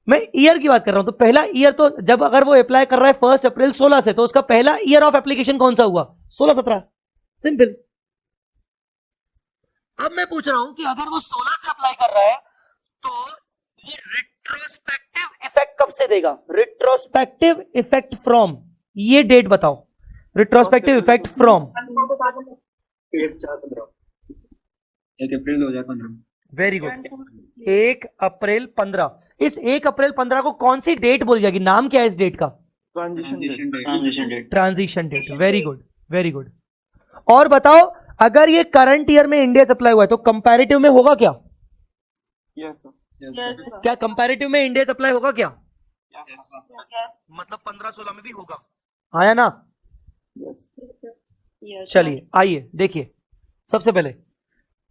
मैं ईयर की बात कर रहा हूं। तो पहला ईयर तो जब अगर वो अप्लाई कर रहा है 1 अप्रैल 16 से, तो उसका पहला ईयर ऑफ एप्लीकेशन कौन सा हुआ? 16-17, सिंपल। अब मैं पूछ रहा हूं कि अगर वो 16 से अप्लाई कर रहा है तो ये रिट्रोस्पेक्टिव इफेक्ट कब से देगा? रिट्रोस्पेक्टिव इफेक्ट फ्रॉम, ये डेट बताओ। Retrospective effect from 1 April 2015। Very good, 1 अप्रैल 15। इस 1 अप्रैल 15 को कौन सी डेट बोली जाएगी? नाम क्या है इस डेट का? Transition date. Very good, very good. और बताओ, अगर ये करंट ईयर में इंडिया अप्लाई हुआ है तो कंपैरेटिव में होगा क्या? क्या कंपैरेटिव में इंडिया अप्लाई होगा क्या? मतलब 15-16 में भी होगा, आया ना? चलिए आइए देखिए, सबसे पहले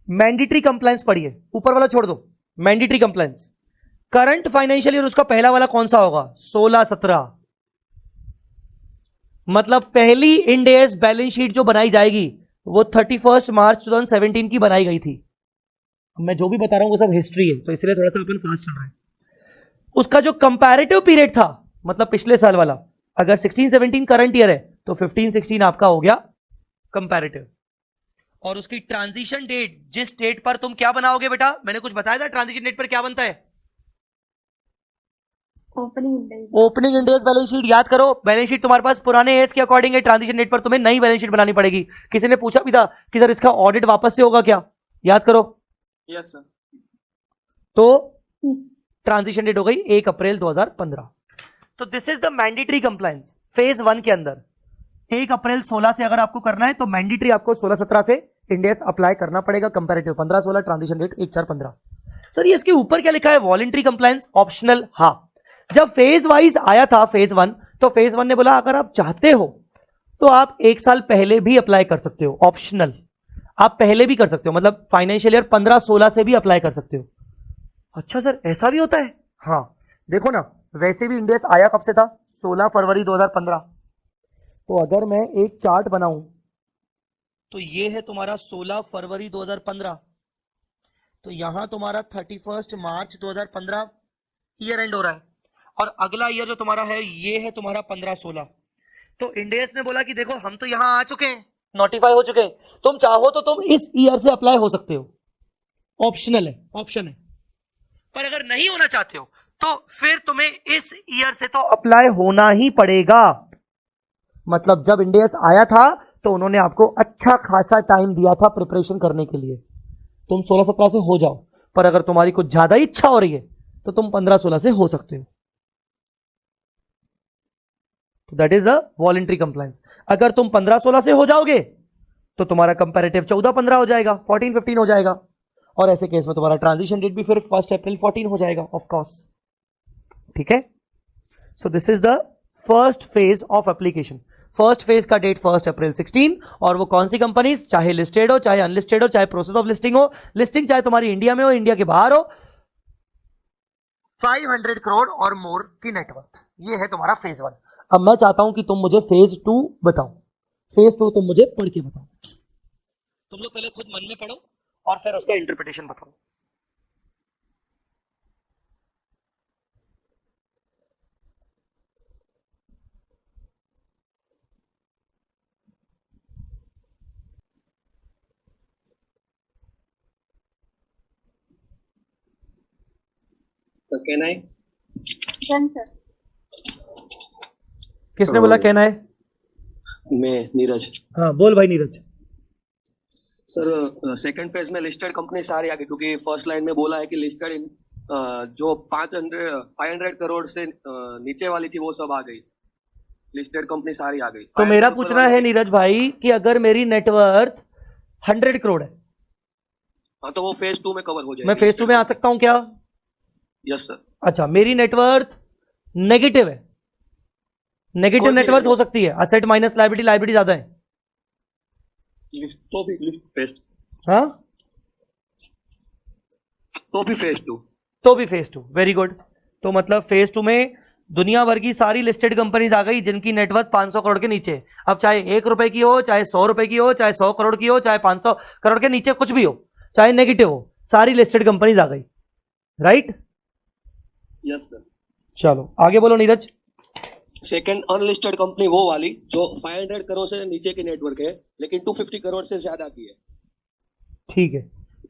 मैंडेटरी कंप्लायंस पढ़िए, ऊपर वाला छोड़ दो। Mandatory compliance current financial year, उसका पहला वाला कौन सा होगा? 16-17। मतलब पहली इंड एस बैलेंस शीट जो बनाई जाएगी वो 31 मार्च 2017 की बनाई गई थी। मैं जो भी बता रहा हूं वो सब हिस्ट्री है, तो इसलिए थोड़ा सा अपन फास्ट चल रहा है। उसका जो कंपैरेटिव पीरियड था, मतलब पिछले साल वाला, अगर 16-17 करंट ईयर है तो 15-16 आपका हो गया कंपैरेटिव। और उसकी ट्रांजिशन डेट, जिस डेट पर तुम क्या बनाओगे बेटा, मैंने कुछ बताया था ट्रांजिशन डेट पर क्या बनता है? Opening इंडेस balance sheet. याद करो, बैलेंस शीट तुम्हारे पास पुराने एस के अकॉर्डिंग है, ट्रांजिशन डेट पर तुम्हें नई बैलेंस शीट बनानी पड़ेगी। किसी ने पूछा भी था कि सर इसका ऑडिट वापस से होगा क्या? याद करो। Yes sir. तो ट्रांजिशन डेट हो गई 1 अप्रैल 2015। तो this is the mandatory compliance phase 1 के अंदर। 1 अप्रैल 16 से अगर आपको करना है तो मैंडेटरी आपको 16-17 से इंडेस अप्लाई करना पड़ेगा, कंपैरेटिव 15-16, ट्रांजिशन डेट 1/4/15। सर ये इसके ऊपर क्या लिखा है? Voluntary compliance optional. हाँ, जब फेज वाइज आया था फेज 1, तो फेज 1 ने बोला अगर आप चाहते हो तो आप 1 साल पहले भी अप्लाई कर सकते हो, ऑप्शनल। आप पहले भी कर सकते हो, मतलब फाइनेंशियल ईयर 15-16 से भी अप्लाई कर सकते हो। अच्छा सर ऐसा भी होता है? हाँ देखो ना, वैसे भी इंडेस आया कब से था? 16 फरवरी 2015। तो अगर मैं एक चार्ट बनाऊं तो ये है तुम्हारा 16 फरवरी 2015, तो यहां तुम्हारा 31 मार्च 2015 ईयर एंड हो रहा है, और अगला ईयर जो तुम्हारा है ये है तुम्हारा 15-16। तो इंडेस ने बोला कि देखो हम तो यहां आ चुके हैं, नोटिफाई हो चुके हैं, तुम चाहो तो तुम इस ईयर से अप्लाई हो सकते हो, ऑप्शनल है, ऑप्शन है। पर अगर नहीं होना चाहते हो तो फिर तुम्हें इस ईयर से तो अप्लाई होना ही पड़ेगा। मतलब जब इंडेस आया था तो उन्होंने आपको अच्छा खासा टाइम दिया था प्रिपरेशन करने के लिए, तुम 16-17 से हो जाओ, पर अगर तुम्हारी कुछ ज्यादा इच्छा हो रही है तो तुम 15-16 से हो सकते हो। तो that is a voluntary compliance. अगर तुम 15-16 से हो जाओगे तो तुम्हारा कंपैरेटिव 14-15 हो जाएगा, 14-15 हो जाएगा, और ऐसे केस में तुम्हारा ट्रांजिशन डेट भी फिर 1 अप्रैल 14 हो जाएगा ऑफ कोर्स। ठीक है, so this is the first phase of application. First phase का डेट 1 अप्रैल 16, और वो कौन सी कंपनीज, चाहे लिस्टेड हो चाहे अनलिस्टेड हो, चाहे प्रोसेस ऑफ लिस्टिंग हो, लिस्टिंग चाहे तुम्हारी इंडिया में हो इंडिया के बाहर हो, 500 करोड़ और मोर की नेटवर्थ, ये है तुम्हारा फेज 1। अब मैं चाहता हूं कि तुम मुझे फेज 2 बताओ, फेज 2 तुम मुझे पढ़ के बताओ। तुम लोग पहले खुद मन में पढ़ो और फिर उसका इंटरप्रिटेशन बताओ। So can I? Done sir. किसने बोला कहना है? मैं नीरज। हाँ बोल भाई नीरज। सर सेकंड फेज में लिस्टेड कंपनी सारी आ गई, क्योंकि फर्स्ट लाइन में बोला है कि लिस्टेड इन जो 500 करोड़ से नीचे वाली थी वो सब आ गई, लिस्टेड कंपनी सारी आ गई। तो मेरा पूछना है नीरज भाई कि अगर मेरी नेटवर्थ 100 करोड़ है, हाँ तो वो फेज 2 में कवर हो जाएगी। मैं फेज 2 में आ सकता हूं क्या? Yes sir. अच्छा, मेरी नेटवर्थ नेगेटिव है, नेगेटिव नेटवर्थ हो सकती है, असेट माइनस लायबिलिटी, लायबिलिटी ज्यादा है, तो भी फेज, हाँ तो भी फेज 2, तो भी फेज 2। Very good. तो मतलब फेज 2 में दुनिया भर की सारी लिस्टेड कंपनीज आ गई जिनकी नेटवर्थ 500 करोड़ के नीचे। अब चाहे 1 रुपए की हो, चाहे 100 रुपए की हो, चाहे 100 करोड़ की हो, चाहे 500 करोड़ के नीचे कुछ भी हो, चाहे नेगेटिव हो, सारी लिस्टेड कंपनीज आ गई, राइट? Yes sir. चलो आगे बोलो नीरज। सेकंड अनलिस्टेड कंपनी वो वाली जो 500 करोड़ से नीचे की नेटवर्क है लेकिन 250 करोड़ से ज्यादा की है। ठीक है,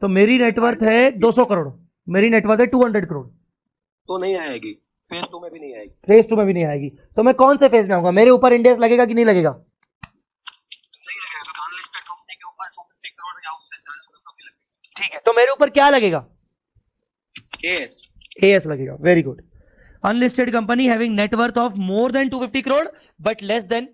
तो मेरी नेटवर्थ है 200 करोड़, मेरी नेटवर्थ है 200 करोड़, तो नहीं आएगी, फेज 2 में भी नहीं आएगी। फेज 2 में भी नहीं आएगी, तो मैं कौन से फेज में आऊंगा? मेरे ऊपर इंडेक्स लगेगा कि नहीं लगेगा? नहीं लगेगा, अनलिस्टेड कंपनी के ऊपर 250 करोड़ या उससे ज्यादा कभी लगेगा। ठीक है, तो मेरे ऊपर क्या लगेगा? एएस। एएस लगेगा। Very good. Unlisted company having net worth of more than 250 crore but less than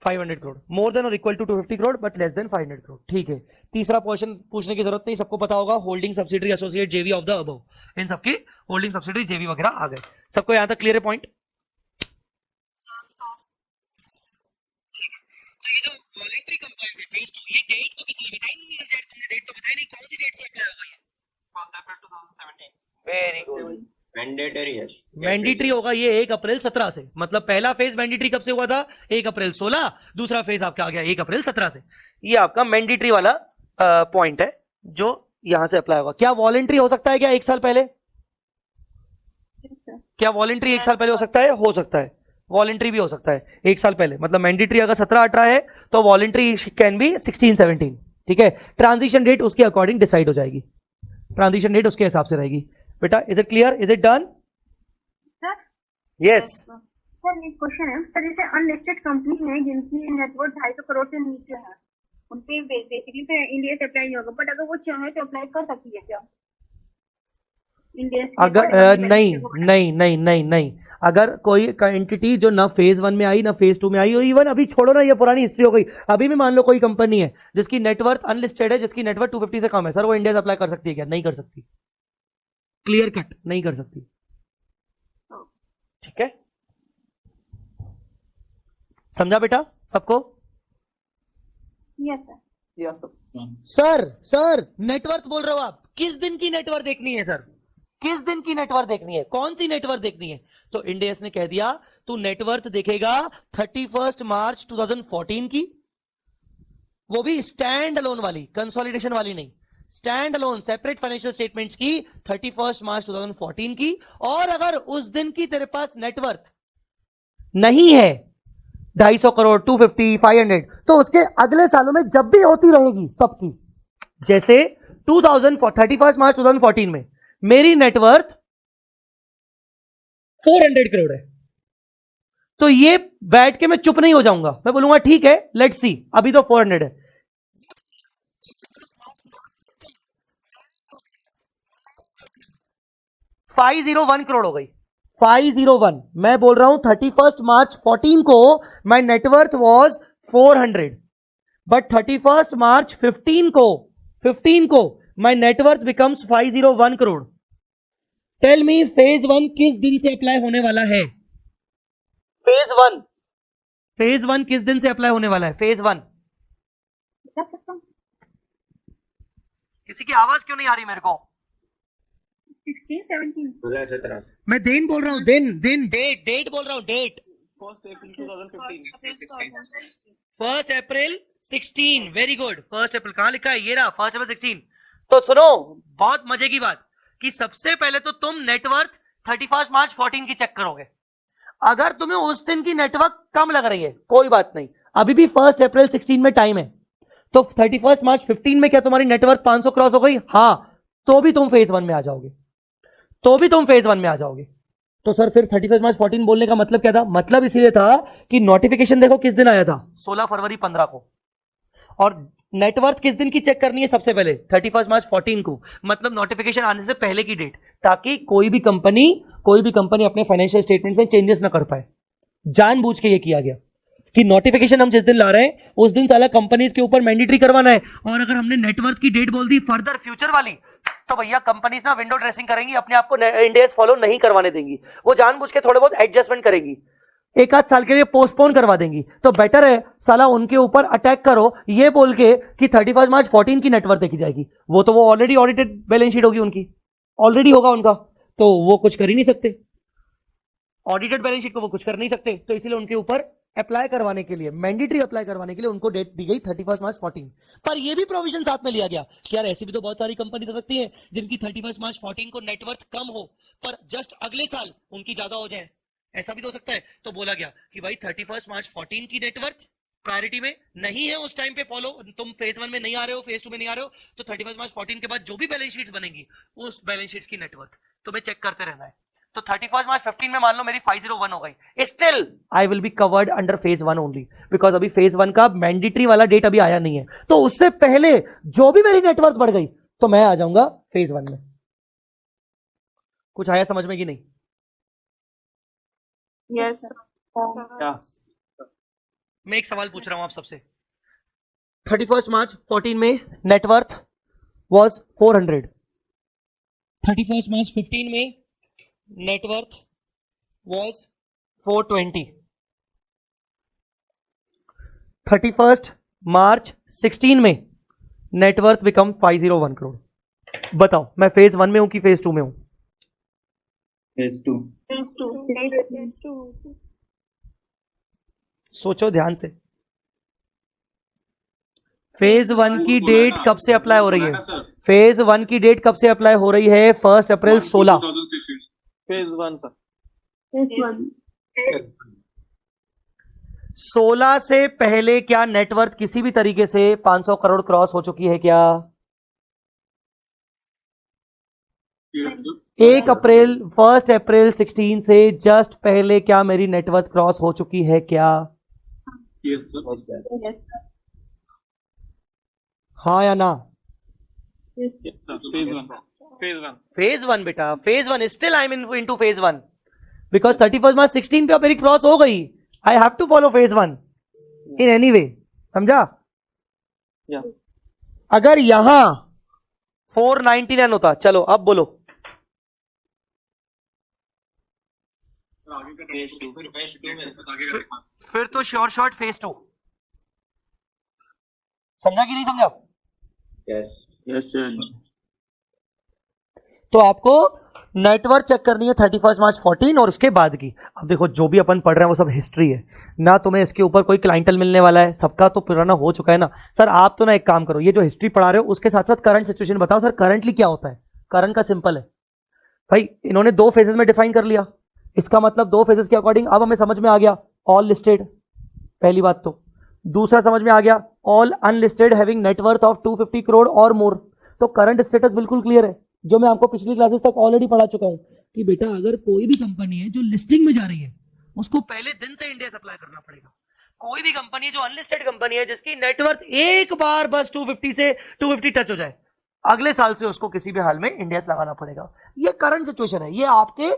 500 crore, more than और equal to 250 crore but less than 500 crore. ठीक है, तीसरा क्वेश्चन पूछने की जरूरत नहीं, सबको पता होगा, होल्डिंग सब्सिडरी एसोसिएट जेवी ऑफ द अबव, इन सबके होल्डिंग सब्सिडरी जेवी वगैरह आ गए। सबको यहां तक क्लियर है पॉइंट? तो ये जो वॉलंटरी कंप्लायंस है फेज 2, ये डेट तो किसी ने बताई नहीं नीरज यार, तुमने डेट तो बताई नहीं, कौन सी डेट से अप्लाई होगा ये? 1 अप्रैल 2017। Very good. मैंडेटरी है, मैंडेटरी होगा ये 1 अप्रैल 17 से, मतलब पहला फेज मैंडेटरी कब से हुआ था? 1 अप्रैल 16, दूसरा फेज आपका आ गया 1 अप्रैल 17 से। ये आपका मैंडेटरी वाला पॉइंट है जो यहां से अप्लाई होगा। क्या वॉलंटरी हो सकता है क्या 1 साल पहले? क्या वॉलंटरी 1 साल पहले हो सकता है? हो सकता है, वॉलंटरी भी हो सकता है 1 साल पहले। मतलब मैंडेटरी अगर 17-18 है तो वॉलंटरी कैन बी 16-17। ठीक है, ट्रांजिशन डेट उसके अकॉर्डिंग डिसाइड हो जाएगी, ट्रांजिशन डेट उसके हिसाब से रहेगी। बेटा is it clear? Is it done? Sir yes. Sir एक क्वेश्चन है सर, जैसे अनलिस्टेड कंपनी है जिनकी नेटवर्थ 250 करोड़ से नीचे है, उनपे बेसिकली तो इंडिया से अप्लाई नहीं होगा, बट अगर वो चाहे तो अप्लाई कर सकती है क्या इंडिया से? अगर नहीं नहीं नहीं नहीं नहीं, अगर कोई एंटिटी जो ना फेज 1 में आई ना फेज 2 में आई, और इवन अभी छोड़ो ना, ये पुरानी हिस्ट्री हो गई, अभी भी मान लो कोई कंपनी है जिसकी नेटवर्थ अनलिस्टेड है, जिसकी नेटवर्थ 250 से कम है, सर वो इंडिया से अप्लाई कर सकती है क्या? नहीं कर सकती, क्लियर कट नहीं कर सकती। ठीक है, समझा बेटा सबको? Yes sir. Yes sir. Sir sir net worth बोल रहे हो आप, किस दिन की नेटवर्थ देखनी है सर? किस दिन की नेटवर्थ देखनी है? कौन सी नेटवर्थ देखनी है? तो इंडेस ने कह दिया तू नेटवर्थ देखेगा 31 मार्च 2014 की, वो भी स्टैंड अलोन वाली, कंसोलिडेशन वाली नहीं, stand alone separate financial statements की 31 मार्च 2014 की। और अगर उस दिन की तेरे पास नेटवर्थ नहीं है 250 करोड़ 250 500, तो उसके अगले सालों में जब भी होती रहेगी तब की, जैसे 31 मार्च 2014 में मेरी नेटवर्थ 400 करोड़ है, तो ये बैठ के मैं चुप नहीं हो जाऊंगा, मैं बोलूंगा ठीक है लेट्स सी, अभी तो 400 है। 501 करोड़ हो गई, 501। मैं बोल रहा हूं 31 मार्च 14 को my net worth was 400, but 31 March 15 को my net worth becomes 501 crore. Tell me phase 1 किस दिन से अप्लाई होने वाला है? फेज वन किस दिन से अप्लाई होने वाला है? फेज 1 बता सकता हूँ किसी की आवाज क्यों नहीं आ रही मेरे को? 16 17 मैं दिन बोल रहा हूं, दिन डेट बोल रहा हूं, डेट 1 अप्रैल 16। वेरी गुड, 1 अप्रैल कहां लिखा है? ये रहा 1 अप्रैल 16। तो सुनो बहुत मजे की बात कि सबसे पहले तो तुम नेटवर्थ 31 मार्च 14 की चेक करोगे। अगर तुम्हें उस दिन की नेटवर्क कम लग रही है कोई बात नहीं, अभी भी 1 अप्रैल 16 में टाइम है, तो 31 मार्च 15 में क्या तुम्हारी नेटवर्क 500 क्रॉस हो गई? हाँ, तो भी तुम फेज 1 में आ जाओगे, तो सर फिर 31 मार्च 14 बोलने का मतलब क्या था? मतलब इसीलिए था कि नोटिफिकेशन देखो किस दिन आया था, 16 फरवरी 15 को, और नेटवर्थ किस दिन की चेक करनी है सबसे पहले? 31 मार्च 14 को, मतलब नोटिफिकेशन आने से पहले की डेट, ताकि कोई भी कंपनी अपने फाइनेंशियल स्टेटमेंट में चेंजेस ना कर पाए। जानबूझ के ये किया गया कि नोटिफिकेशन हम जिस दिन ला रहे हैं उस दिन साला कंपनीज के ऊपर मैंडेटरी करवाना है, और अगर हमने नेटवर्थ की डेट बोल दी फर्दर फ्यूचर वाली, तो भैया कंपनीज ना विंडो ड्रेसिंग करेंगी, अपने आप को इंडेक्स फॉलो नहीं करवाने देंगी, वो जानबूझ के थोड़े बहुत एडजस्टमेंट करेंगी, एक आध साल के लिए पोस्टपोन करवा देंगी। तो बेटर है साला उनके ऊपर अटैक करो ये बोल के कि 31 मार्च 14 की नेटवर्थ देखी जाएगी, वो तो वो ऑलरेडी ऑडिटेड बैलेंस शीट होगी उनकी, ऑलरेडी होगा उनका, तो वो कुछ कर ही नहीं सकते, ऑडिटेड बैलेंस शीट को वो कुछ कर नहीं सकते, तो इसीलिए उनके ऊपर अप्लाई करवाने के लिए, मैंडेटरी अप्लाई करवाने के लिए उनको डेट दी गई 31 मार्च 14। पर ये भी प्रोविजन साथ में लिया गया कि यार ऐसी भी तो बहुत सारी कंपनी हो सकती है जिनकी 31 मार्च 14 को नेटवर्थ कम हो पर जस्ट अगले साल उनकी ज्यादा हो जाए, ऐसा भी तो हो सकता है। तो बोला गया कि भाई 31 मार्च 14 की नेटवर्थ प्रायोरिटी में नहीं है उस टाइम पे फॉलो, तुम फेज 1 में नहीं आ रहे हो, फेज 2 में नहीं आ रहे हो, तो 31 मार्च 14 के बाद जो भी बैलेंस शीट्स बनेंगी उस बैलेंस शीट्स की नेटवर्थ तुम्हें चेक करते रहना है। तो 31 मार्च 15 में मान लो मेरी 501 हो गई, still I will be covered under phase 1 only, because अभी फेज 1 का मैंडेटरी वाला डेट अभी आया नहीं है, तो उससे पहले जो भी मेरी नेटवर्थ बढ़ गई तो मैं आ जाऊंगा फेज 1 में। कुछ आया समझ में कि नहीं? यस मैं एक सवाल पूछ रहा हूं आप सबसे, 31 मार्च 14 में नेटवर्थ वॉज 400, 31 मार्च 15 में नेटवर्थ वॉज 420, 31 मार्च 16 में नेटवर्थ बिकम 501 करोड़। बताओ मैं फेज 1 में हूं कि फेज 2 में हूं? फेज 2। सोचो ध्यान से, फेज 1 की डेट कब से अप्लाई हो रही है? फेज 1 की डेट कब से अप्लाई हो रही है? 1 अप्रैल 16। फेज 1 सर, 16 से पहले क्या नेटवर्थ किसी भी तरीके से 500 करोड़ क्रॉस हो चुकी है क्या? 1 अप्रैल 16 से जस्ट पहले क्या मेरी नेटवर्थ क्रॉस हो चुकी है क्या? यस सर, हाँ या ना? फेज 1 बेटा, phase 1 still I am into phase 1 because 31 March 16 पे मेरी क्रॉस हो गई, I have to follow phase 1 in any way, समझा? अगर यहां 499 होता, चलो अब बोलो फिर तो श्योर शॉर्ट फेज 2, समझा कि नहीं समझा? यस सर, तो आपको नेटवर्क चेक करनी है 31 मार्च 14 और उसके बाद की। अब देखो जो भी अपन पढ़ रहे हैं वो सब हिस्ट्री है ना, तुम्हें इसके ऊपर कोई क्लाइंटल मिलने वाला है, सबका तो पुराना हो चुका है ना। सर आप तो ना एक काम करो, ये जो हिस्ट्री पढ़ा रहे हो उसके साथ साथ करंट सिचुएशन बताओ। सर करंटली क्या होता है? करंट का सिंपल है भाई, इन्होंने 2 फेजेस में डिफाइन कर लिया, इसका मतलब 2 फेजेस के अकॉर्डिंग अब हमें समझ में आ गया ऑल लिस्टेड, पहली बात तो। दूसरा समझ में आ गया all unlisted having net worth of 250 crore और मोर। तो करंट स्टेटस बिल्कुल क्लियर है, जो मैं आपको पिछली क्लासेस तक ऑलरेडी पढ़ा चुका हूं कि बेटा अगर कोई भी कंपनी है जो लिस्टिंग में जा रही है उसको पहले दिन से इंडिया अप्लाई करना पड़ेगा। कोई भी कंपनी है जो अनलिस्टेड कंपनी है जिसकी नेटवर्थ एक बार बस 250 से 250 टच हो जाए, अगले साल से उसको किसी भी हाल में इंडिया लगाना पड़ेगा। ये करंट सिचुएशन है, ये आपके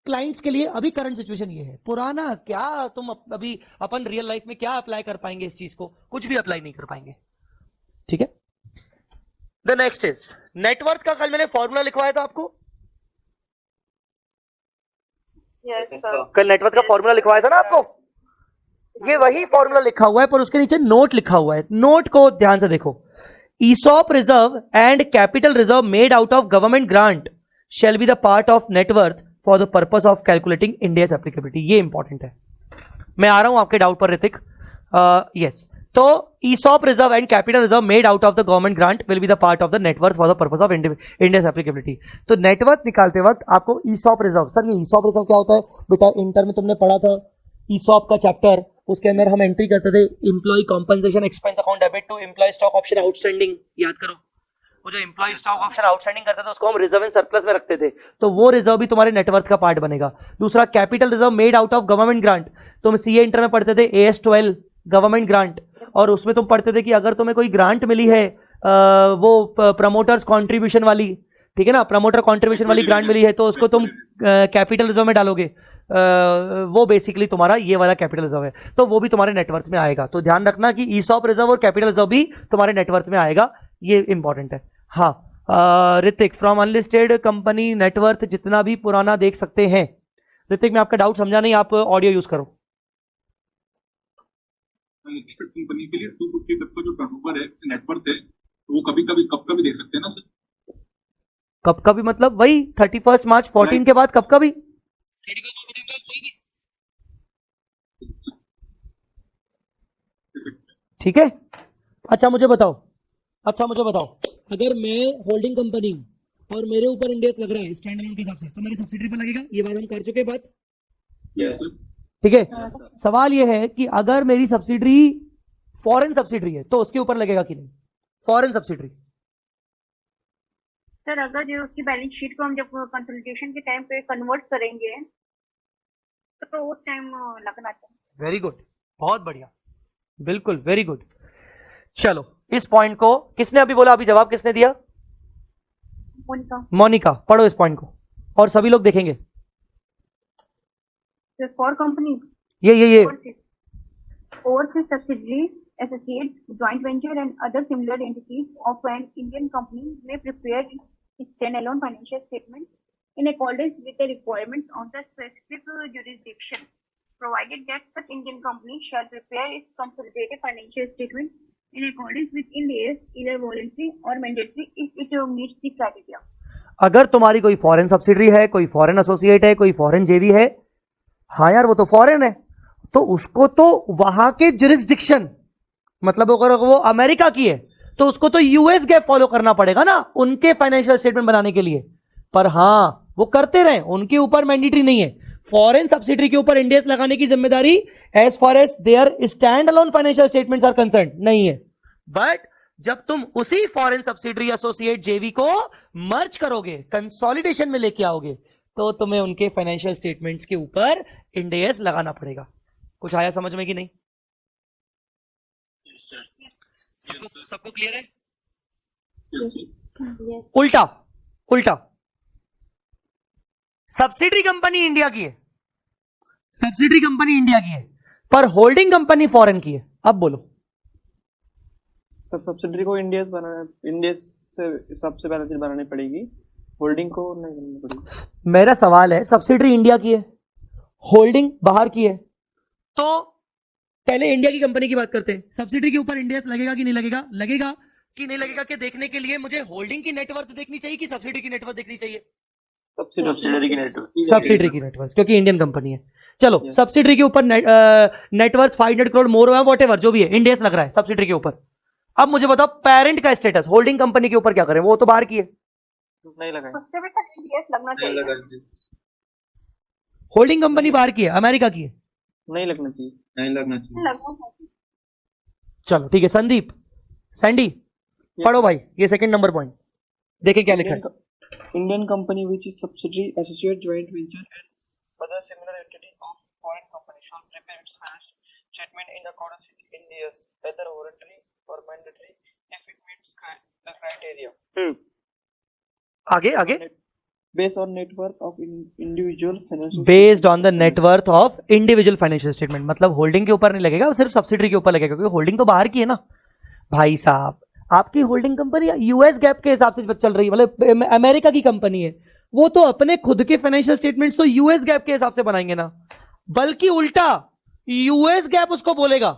क्लाइंट्स के लिए अभी करंट सिचुएशन ये है। पुराना क्या तुम अभी अपन रियल लाइफ में क्या अप्लाई कर पाएंगे इस चीज को? कुछ भी अप्लाई नहीं कर पाएंगे, ठीक है। द नेक्स्ट इज नेटवर्थ का कल मैंने फॉर्मूला लिखवाया था आपको, कल नेटवर्थ का फॉर्मूला लिखवाया था ना आपको, ये वही फॉर्मूला लिखा हुआ है पर उसके नीचे नोट लिखा हुआ है। नोट को ध्यान से देखो, ESOP reserve and capital reserve made out of government grant shall be the part of net worth for the purpose of calculating India's applicability। ये इंपॉर्टेंट है, मैं आ रहा हूं आपके डाउट पर ऋतिक। यस, तो ESOP reserve and capital reserve made out of the government grant will be the part of the net worth for the purpose of India's applicability. तो net worth निकालते वक्त आपको ESOP रिजर्व, सर ये ESOP रिजर्व क्या होता है बेटा? इंटर में तुमने पढ़ा था ESOP का चैप्टर, उसके अंदर हम एंट्री करते थे employee compensation expense account debit to employee stock option outstanding. याद करो, वो जो एम्प्लॉय स्टॉक ऑप्शन आउटस्टैंडिंग करते थे उसको हम रिजर्व एंड सरप्लस में रखते थे, तो वो रिजर्व भी तुम्हारे नेटवर्थ का पार्ट बनेगा। दूसरा capital reserve made out of government grant, तुम सीए इंटर में पढ़ते थे AS12 गवर्नमेंट ग्रांट, और उसमें तुम पढ़ते थे कि अगर तुम्हें कोई ग्रांट मिली है वो प्रमोटर्स कॉन्ट्रीब्यूशन वाली, ठीक है ना, प्रमोटर कॉन्ट्रीब्यूशन वाली ग्रांट मिली है तो उसको तुम कैपिटल रिजर्व में डालोगे, वो बेसिकली तुम्हारा ये वाला कैपिटल रिजर्व है, तो वो भी तुम्हारे नेटवर्थ में आएगा। तो ध्यान रखना कि ESOP रिजर्व और कैपिटल रिजर्व भी तुम्हारे नेटवर्थ में आएगा, ये इंपॉर्टेंट है। हाँ Hrithik, from unlisted company net worth जितना भी पुराना देख सकते हैं। ऋतिक मैं आपका डाउट समझा नहीं, आप ऑडियो यूज करो। लिस्टेड कंपनी के लिए 250 तक का जो टर्नओवर है, नेटवर्थ है, तो वो कभी कभी कब कभी देख सकते हैं ना सर? कब का भी मतलब वही 31 मार्च 14 के बाद कब का भी, ठीक है। अच्छा मुझे बताओ, अगर मैं होल्डिंग कंपनी हूं और मेरे ऊपर इंडेक्स लग रहा है स्टैंड अलोन के हिसाब से, तो मेरी सब्सिडी पर लगेगा, ये बात हम कर चुके बात, यस सर। ठीक है। सवाल ये है कि अगर मेरी सब्सिडी फॉरेन सब्सिडी है तो उसके ऊपर लगेगा कि नहीं? फॉरेन सब्सिडी सर अगर जो उसकी बैलेंस शीट को हम जब कंसोलिडेशन के टाइम पे कन्वर्ट करेंगे तो उस टाइम लगना चाहिए। वेरी गुड, बहुत बढ़िया, बिल्कुल वेरी गुड। चलो इस पॉइंट को किसने अभी बोला, अभी जवाब किसने दिया? मोनिका, पढ़ो इस पॉइंट को और सभी लोग देखेंगे। फॉर कंपनी ये overseas subsidiary, associates, joint venture and other similar entities of an Indian company may prepare its standalone financial statement in accordance with the requirements of the specific jurisdiction, provided that such Indian company shall prepare its consolidated financial statement in accordance with India's either voluntary or mandatory if it meets the criteria. अगर तुम्हारी कोई foreign subsidiary है, कोई foreign associate है, कोई foreign जेवी है, हाँ यार वो तो फॉरेन है, तो उसको तो वहां के जुरिस्डिक्शन, मतलब अगर वो अमेरिका की है तो उसको तो यूएस गैप फॉलो करना पड़ेगा ना उनके फाइनेंशियल स्टेटमेंट बनाने के लिए। पर हाँ वो करते रहे, उनके ऊपर मैंडेटरी नहीं है। फॉरेन सब्सिडरी के ऊपर इंडेक्स लगाने की जिम्मेदारी as far as their stand alone financial statements are concern नहीं है। बट जब तुम उसी फॉरेन सब्सिडरी एसोसिएट जेवी को मर्ज करोगे, कंसोलिडेशन में लेके आओगे, तो तुम्हें उनके फाइनेंशियल स्टेटमेंट्स के ऊपर इंडेक्स लगाना पड़ेगा। कुछ आया समझ में कि नहीं? सबको क्लियर है? यस उल्टा सब्सिडरी कंपनी इंडिया की है, सब्सिडरी कंपनी इंडिया की है पर होल्डिंग कंपनी फॉरेन की है। अब बोलो। तो सब्सिडरी को इंडिया से सबसे बैलेंस शीट बनानी पड़ेगी, होल्डिंग को नहीं बनानी पड़ेगी। मेरा सवाल है, सब्सिडरी इंडिया की है, होल्डिंग बाहर की है, तो पहले इंडिया की कंपनी की बात करते हैं। सब्सिडरी के ऊपर इंडेक्स लगेगा कि नहीं लगेगा? लगेगा कि नहीं लगेगा? कि देखने के लिए मुझे होल्डिंग की नेटवर्थ देखनी चाहिए कि सब्सिडरी की नेटवर्थ देखनी चाहिए? सब्सिडरी की नेटवर्क। सब्सिडरी की नेटवर्थ, क्योंकि इंडियन कंपनी है। चलो Yes. सब्सिडरी के ऊपर नेटवर्थ 500 करोड़ मोर हुआ, वॉटेवर जो भी है, इंडियस लग रहा है सब्सिडरी के ऊपर। अब मुझे बताओ पेरेंट का स्टेटस होल्डिंग कंपनी के ऊपर क्या करें, वो तो बाहर की है। नहीं लगाए। उससे भी तक इंडियस लगना नहीं चाहिए। लगा जी, होल्डिंग कंपनी बाहर की है, अमेरिका की है। नहीं लगना चाहिए। नहीं लगना चाहिए। लगना चाहिए। चलो ठीक है, संदीप सैंडी पढ़ो भाई ये सेकंड नंबर पॉइंट, देखें क्या लिखा है। Indian company which is subsidiary, associate, joint venture and other similar entity of foreign company shall prepare its financial statement in accordance with India's whether voluntary or mandatory if it meets the criteria. आगे आगे, Based on net worth of individual financial based on the net worth of individual financial statement, मतलब holding के ऊपर नहीं लगेगा, सिर्फ subsidiary के ऊपर लगेगा, क्योंकि होल्डिंग तो बाहर की है ना भाई साहब। आपकी होल्डिंग कंपनी यूएस गैप के हिसाब से चल रही है, मतलब अमेरिका की कंपनी है, वो तो अपने खुद के फाइनेंशियल स्टेटमेंट्स तो यूएस गैप के हिसाब से बनाएंगे ना, बल्कि उल्टा यूएस गैप उसको बोलेगा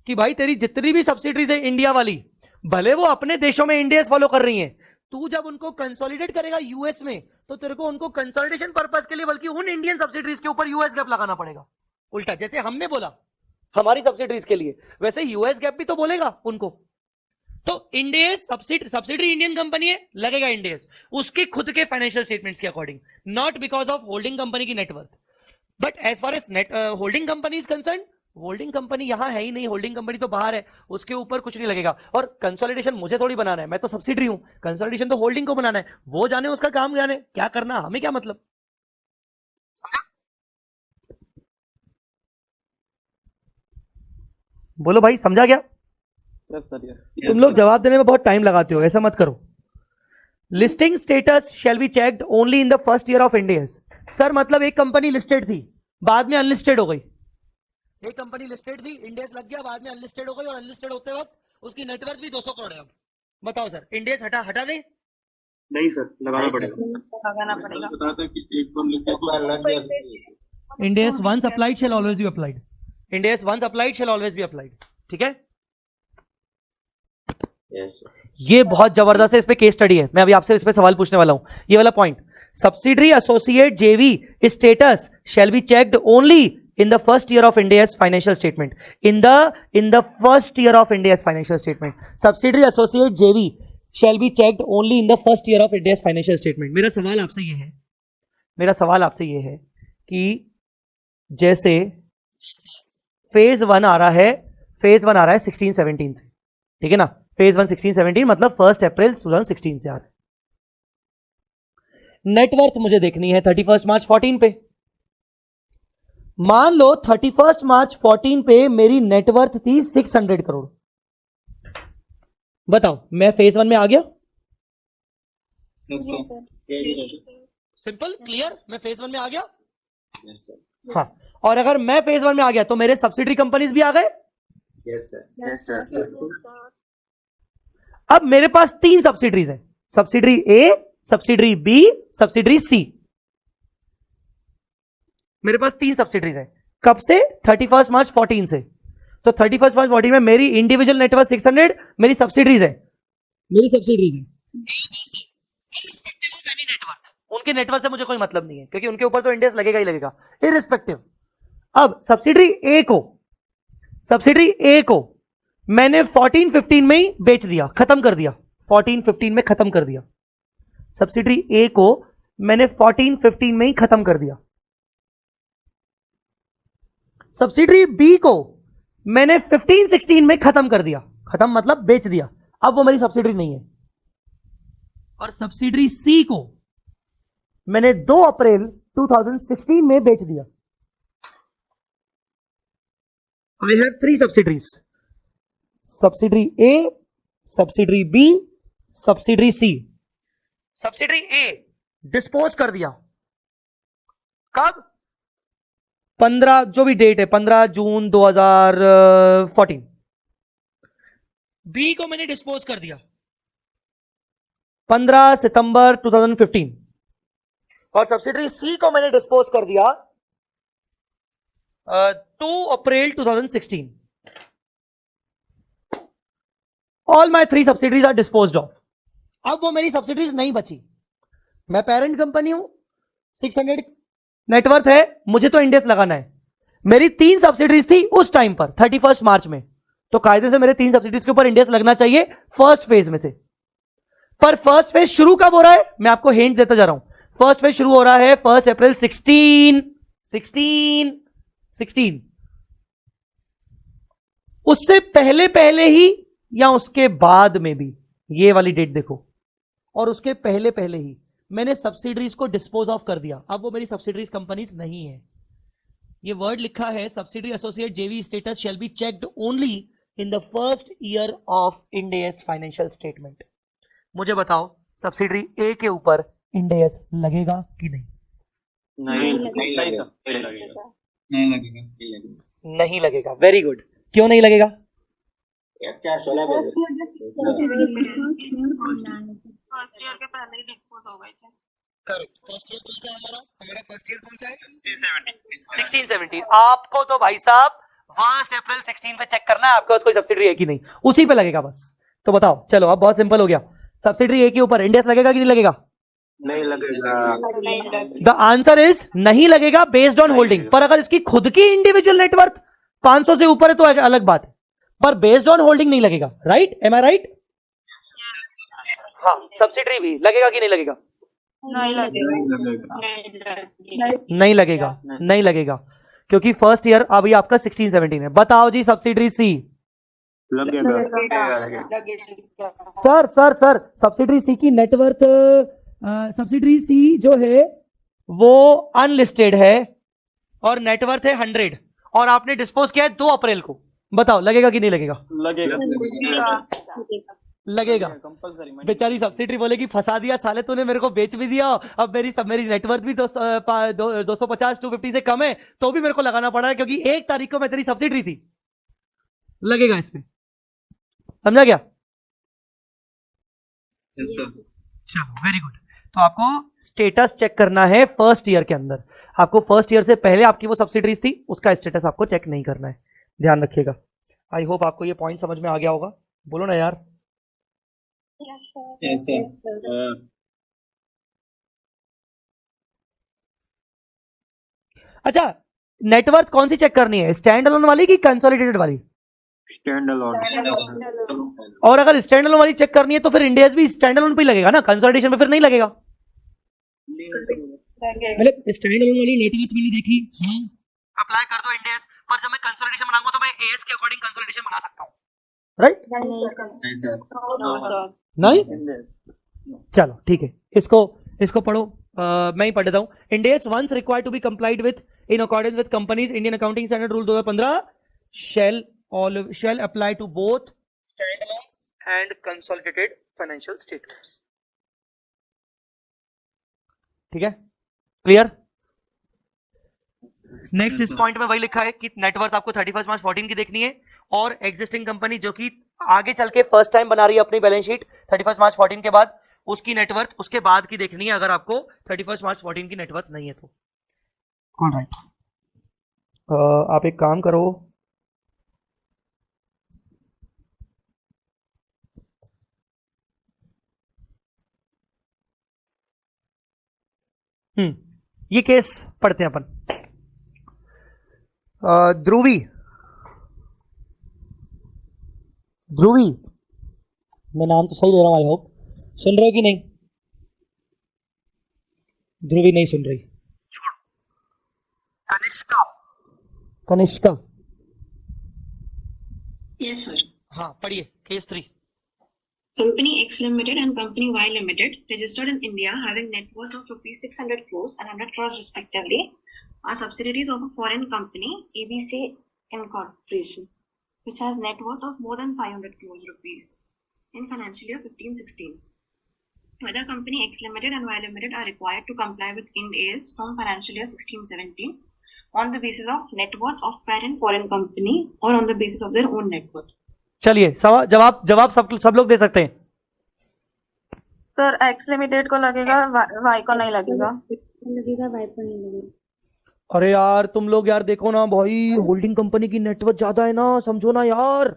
कि भाई तेरी जितनी भी सब्सिडरीज है इंडिया वाली, भले वो अपने देशों में इंडियस फॉलो कर रही हैं, तू जब उनको कंसोलिडेट करेगा यूएस में, तो तेरे को उनको कंसोलिडेशन पर्पस के लिए बल्कि उन इंडियन सब्सिडरीज के ऊपर यूएस गैप लगाना पड़ेगा। उल्टा जैसे हमने बोला हमारी सब्सिडरीज के लिए, वैसे यूएस गैप भी तो बोलेगा उनको। तो इंडियस सब्सिडरी इंडियन कंपनी है, लगेगा इंडियस उसके खुद के फाइनेंशियल स्टेटमेंट्स के according, not because of holding company की net worth. But as far as net holding company is concern, holding company यहां है ही नहीं, होल्डिंग कंपनी तो बाहर है, उसके ऊपर कुछ नहीं लगेगा। और कंसोलिडेशन मुझे थोड़ी बनाना है, मैं तो सब्सिडरी हूं, कंसोलिडेशन तो होल्डिंग को बनाना है, वो जाने उसका काम, जाने क्या करना, हमें क्या मतलब। बोलो भाई समझा क्या? Yes, sir, yes. तुम लोग जवाब देने में बहुत टाइम लगाते हो, ऐसा मत करो। Listing status shall be checked only in the first year of Indians. Sir मतलब एक कंपनी लिस्टेड थी, बाद में अनलिस्टेड हो गई, एक कंपनी लिस्टेड थी, इंडियस लग गया, बाद में अनलिस्टेड हो गई, और अनलिस्टेड होते वक्त उसकी नेटवर्थ भी 200 करोड़ है। अब बताओ सर, इंडियस हटा दे? नहीं सर, लगाना पड़ेगा। लगाना पड़ेगा। बताया था कि एक बार लिख के Ind AS once applied shall always be applied, Ind AS once applied shall always be applied. ठीक है, ये बहुत जबरदस्त है, इस पे केस स्टडी है, मैं अभी आपसे इस पे सवाल पूछने वाला हूं। ये वाला point, subsidiary associate JV status shall be checked only in the first year of India's financial statement, in the first year of India's financial statement, subsidiary associate JV shall be checked only in the first year of India's financial statement। मेरा सवाल आपसे ये है कि जैसे phase 1 आ रहा है 16-17 से, ठीक है ना, फेज 1 16-17 मतलब 1 अप्रैल 2016 से आ रहा है। नेटवर्थ मुझे देखनी है 31 मार्च 14 पे। मान लो 31 मार्च 14 पे मेरी नेटवर्थ थी 600 करोड़। बताओ मैं फेज 1 में आ गया? सिंपल क्लियर, मैं फेज 1 में आ गया। हाँ, और अगर मैं फेज 1 में आ गया तो मेरे सब्सिडरी कंपनीज भी आ गए। Yes sir. अब मेरे पास 3 सब्सिडरीज हैं, subsidiary A, subsidiary B, subsidiary सी। मेरे पास 3 सब्सिडरीज हैं, कब से? 31 मार्च 14 से। तो 31 मार्च 14 में मेरी इंडिविजुअल नेटवर्थ 600, मेरी सब्सिडरीज है, उनके नेटवर्थ से मुझे कोई मतलब नहीं है, क्योंकि उनके ऊपर तो इंडियस लगेगा ही लगेगा, इररिस्पेक्टिव। अब सब्सिडरी ए को मैंने 14-15 में ही बेच दिया, खत्म कर दिया, 14-15 में खत्म कर दिया। सब्सिडरी ए को मैंने 14-15 में ही खत्म कर दिया। सब्सिडरी बी को मैंने 15-16 में खत्म कर दिया, खत्म मतलब बेच दिया, अब वो मेरी सब्सिडरी नहीं है। और सब्सिडरी सी को मैंने 2 अप्रैल 2016 में बेच दिया। I have 3 subsidiaries, subsidiary A, subsidiary B, subsidiary C. Subsidiary A dispose कर दिया, कब? 15 जो भी डेट है, 15 जून 2014। बी को मैंने डिस्पोज कर दिया 15 सितंबर 2015, और सब्सिडरी सी को मैंने डिस्पोज कर दिया 2 April 2016। All my 3 subsidiaries are disposed of. अब वो मेरी सब्सिडरीज नहीं बची, मैं पेरेंट कंपनी हूं, 600 नेटवर्थ है, मुझे तो इंडेस लगाना है। मेरी 3 सब्सिडरीज थी उस टाइम पर 31 मार्च में, तो कायदे से मेरे 3 सब्सिडरीज के ऊपर इंडेस लगना चाहिए फर्स्ट फेज में से। पर फर्स्ट फेज शुरू कब हो रहा है, मैं आपको हिंट देता जा रहा हूं। फर्स्ट फेज शुरू हो रहा है 1 अप्रैल 16। उससे पहले पहले ही या उसके बाद में भी, ये वाली डेट देखो, और उसके पहले पहले ही मैंने सब्सिडरीज को डिस्पोज ऑफ कर दिया। अब वो मेरी सब्सिडरीज कंपनीज नहीं है। ये वर्ड लिखा है subsidiary associate JV status shall be checked only in the first year of Ind AS financial statement. मुझे बताओ सब्सिडरी ए के ऊपर इंड AS लगेगा कि नहीं? नहीं लगेगा। Very good. क्यों नहीं लगेगा? फर्स्ट ईयर के पहले ही डिस्पोज हो गए थे। करेक्ट। फर्स्ट ईयर कौन सा है हमारा फर्स्ट ईयर कौन सा है? 16-17। आपको तो भाई साहब 1 अप्रैल 16 पे चेक करना है आपके पास कोई सब्सिडरी है कि नहीं, उसी पे लगेगा बस। तो बताओ, चलो अब बहुत सिंपल हो गया। सब्सिडरी ए के ऊपर इंड AS लगेगा कि नहीं लगेगा? नहीं लगेगा। द आंसर इज नहीं लगेगा बेस्ड ऑन होल्डिंग। पर अगर इसकी खुद की इंडिविजुअल नेटवर्थ 500 से ऊपर है तो अलग बात है, पर बेस्ड ऑन होल्डिंग नहीं लगेगा। राइट? एम आई राइट? हाँ, सब्सिडरी भी लगेगा कि नहीं लगेगा? नहीं लगेगा क्योंकि फर्स्ट ईयर अभी आपका 16-17 है। बताओ जी सब्सिडरी सी लगेगा। सर सब्सिडरी सी की नेटवर्थ, सब्सिडरी सी जो है वो अनलिस्टेड है और नेटवर्थ है 100 और आपने डिस्पोज किया है 2 अप्रैल को। बताओ लगेगा कि नहीं लगेगा? लगेगा। बेचारी सब्सिडरी बोलेगी फंसा दिया साले तूने, मेरे को बेच भी दिया, अब मेरी नेटवर्थ भी 250-250 से कम है तो भी मेरे को लगाना पड़ा है क्योंकि 1 तारीख को मैं तेरी सब्सिडरी थी। लगेगा इसमें। समझा क्या? चलो वेरी गुड। तो आपको स्टेटस चेक करना है फर्स्ट ईयर के अंदर। आपको फर्स्ट ईयर से पहले आपकी वो सब्सिडरीज थी उसका स्टेटस आपको चेक नहीं करना है, ध्यान रखिएगा। आई होप आपको ये पॉइंट समझ में आ गया होगा। बोलो ना यार। अच्छा, नेटवर्थ कौन सी चेक करनी है, स्टैंड अलोन वाली कि कंसोलिडेटेड वाली? Stand alone. और अगर स्टैंड अलोन वाली चेक करनी है तो फिर इंड AS भी स्टैंड अलोन पे ही लगेगा ना, कंसोलिडेशन पे फिर नहीं लगेगा। मतलब स्टैंड अलोन वाली नेटवर्थ वाली देखी, हाँ अप्लाई कर दो इंड AS, पर जब मैं कंसोलिडेशन बनाऊंगा तो मैं AS के अकॉर्डिंग कंसोलिडेशन बना सकता हूं। राइट? नहीं? चलो ठीक है, इसको पढ़ो। मैं ही पढ़ देता हूं। Ind AS once required to be complied with in accordance with companies Indian Accounting Standard Rule 2015 shall apply to both standalone and consolidated financial statements. ठीक है? क्लियर? नेक्स्ट इस पॉइंट में वही लिखा है कि नेटवर्थ आपको 31 मार्च 14 की देखनी है और एग्जिस्टिंग कंपनी जो कि आगे चल के फर्स्ट टाइम बना रही है अपनी बैलेंस शीट 31 मार्च 14 के बाद, उसकी नेटवर्थ उसके बाद की देखनी है अगर आपको 31 मार्च 14 की नेटवर्थ नहीं है तो। ऑलराइट, आप एक काम करो, ये केस पढ़ते हैं अपन। ध्रुवी, मैं नाम तो सही ले रहा हूं आई होप। सुन रहे हो कि नहीं? ध्रुवी नहीं सुन रही, छोड़ो। कनिष्का। Yes, sir. हाँ पढ़िए case 3। Company X Limited and Company Y Limited, registered in India, having net worth of rupees 600 crores and 100 crores respectively, are subsidiaries of a foreign company, ABC Incorporation, which has net worth of more than 500 crores rupees in financial year 15-16. Whether Company X Limited and Y Limited are required to comply with Ind AS from financial year 16-17 on the basis of net worth of parent foreign company or on the basis of their own net worth. चलिए जवाब सब लोग दे सकते हैं। Sir x limited को लगेगा, Y को नहीं लगेगा। लगेगा, वाई को नहीं लगेगा। अरे यार तुम लोग यार देखो ना भाई, होल्डिंग कंपनी की नेटवर्थ ज्यादा है ना, समझो ना यार,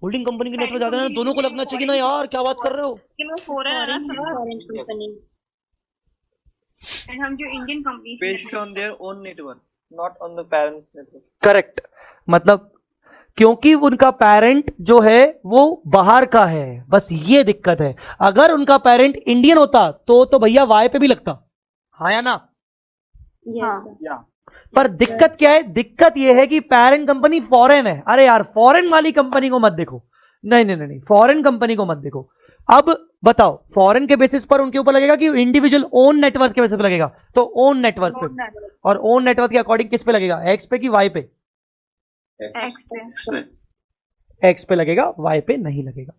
होल्डिंग कंपनी की नेटवर्थ ज्यादा है ना, दोनों को लगना चाहिए ना यार, क्या बात कर रहे हो? एंड हम जो Indian company Based on their own network, not on the parents' network. Correct, मतलब क्योंकि उनका पेरेंट जो है वो बाहर का है, बस ये दिक्कत है। अगर उनका पेरेंट इंडियन होता तो भैया वाई पे भी लगता, हाँ या ना? Yeah. पर दिक्कत क्या है? दिक्कत ये है कि पेरेंट कंपनी फॉरेन है। अरे यार, फॉरेन वाली कंपनी को मत देखो, नहीं नहीं नहीं, फॉरेन कंपनी को मत देखो। अब बताओ, फॉरेन के बेसिस पर उनके ऊपर लगेगा कि इंडिविजुअल ओन नेटवर्क के बेसिस पर लगेगा? तो ओन नेटवर्क पे, और ओन नेटवर्क के अकॉर्डिंग किस पे लगेगा? एक्स पे कि वाई पे? एक्स पे। एक्स पे लगेगा, वाई पे नहीं लगेगा।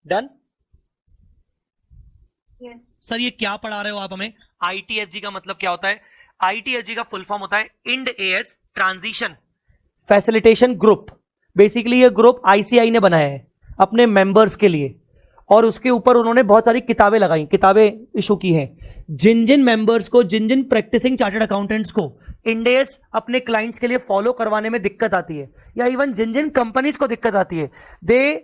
डन? सर ये क्या पढ़ा रहे हो आप हमें? आईटीएफजी का मतलब क्या होता है? आईटीएफजी का फुल फॉर्म होता है Ind AS transition facilitation group. Basically ये ग्रुप आईसीआई ने बनाया है अपने मेंबर्स के लिए, और उसके ऊपर उन्होंने बहुत सारी किताबें लगाई, किताबें इशू की हैं। जिन जिन मेंबर्स को, जिन जिन प्रैक्टिसिंग चार्टर्ड अकाउंटेंट्स को इंडेस अपने क्लाइंट्स के लिए फॉलो करवाने में दिक्कत आती है, या इवन जिन जिन कंपनीज को दिक्कत आती है, they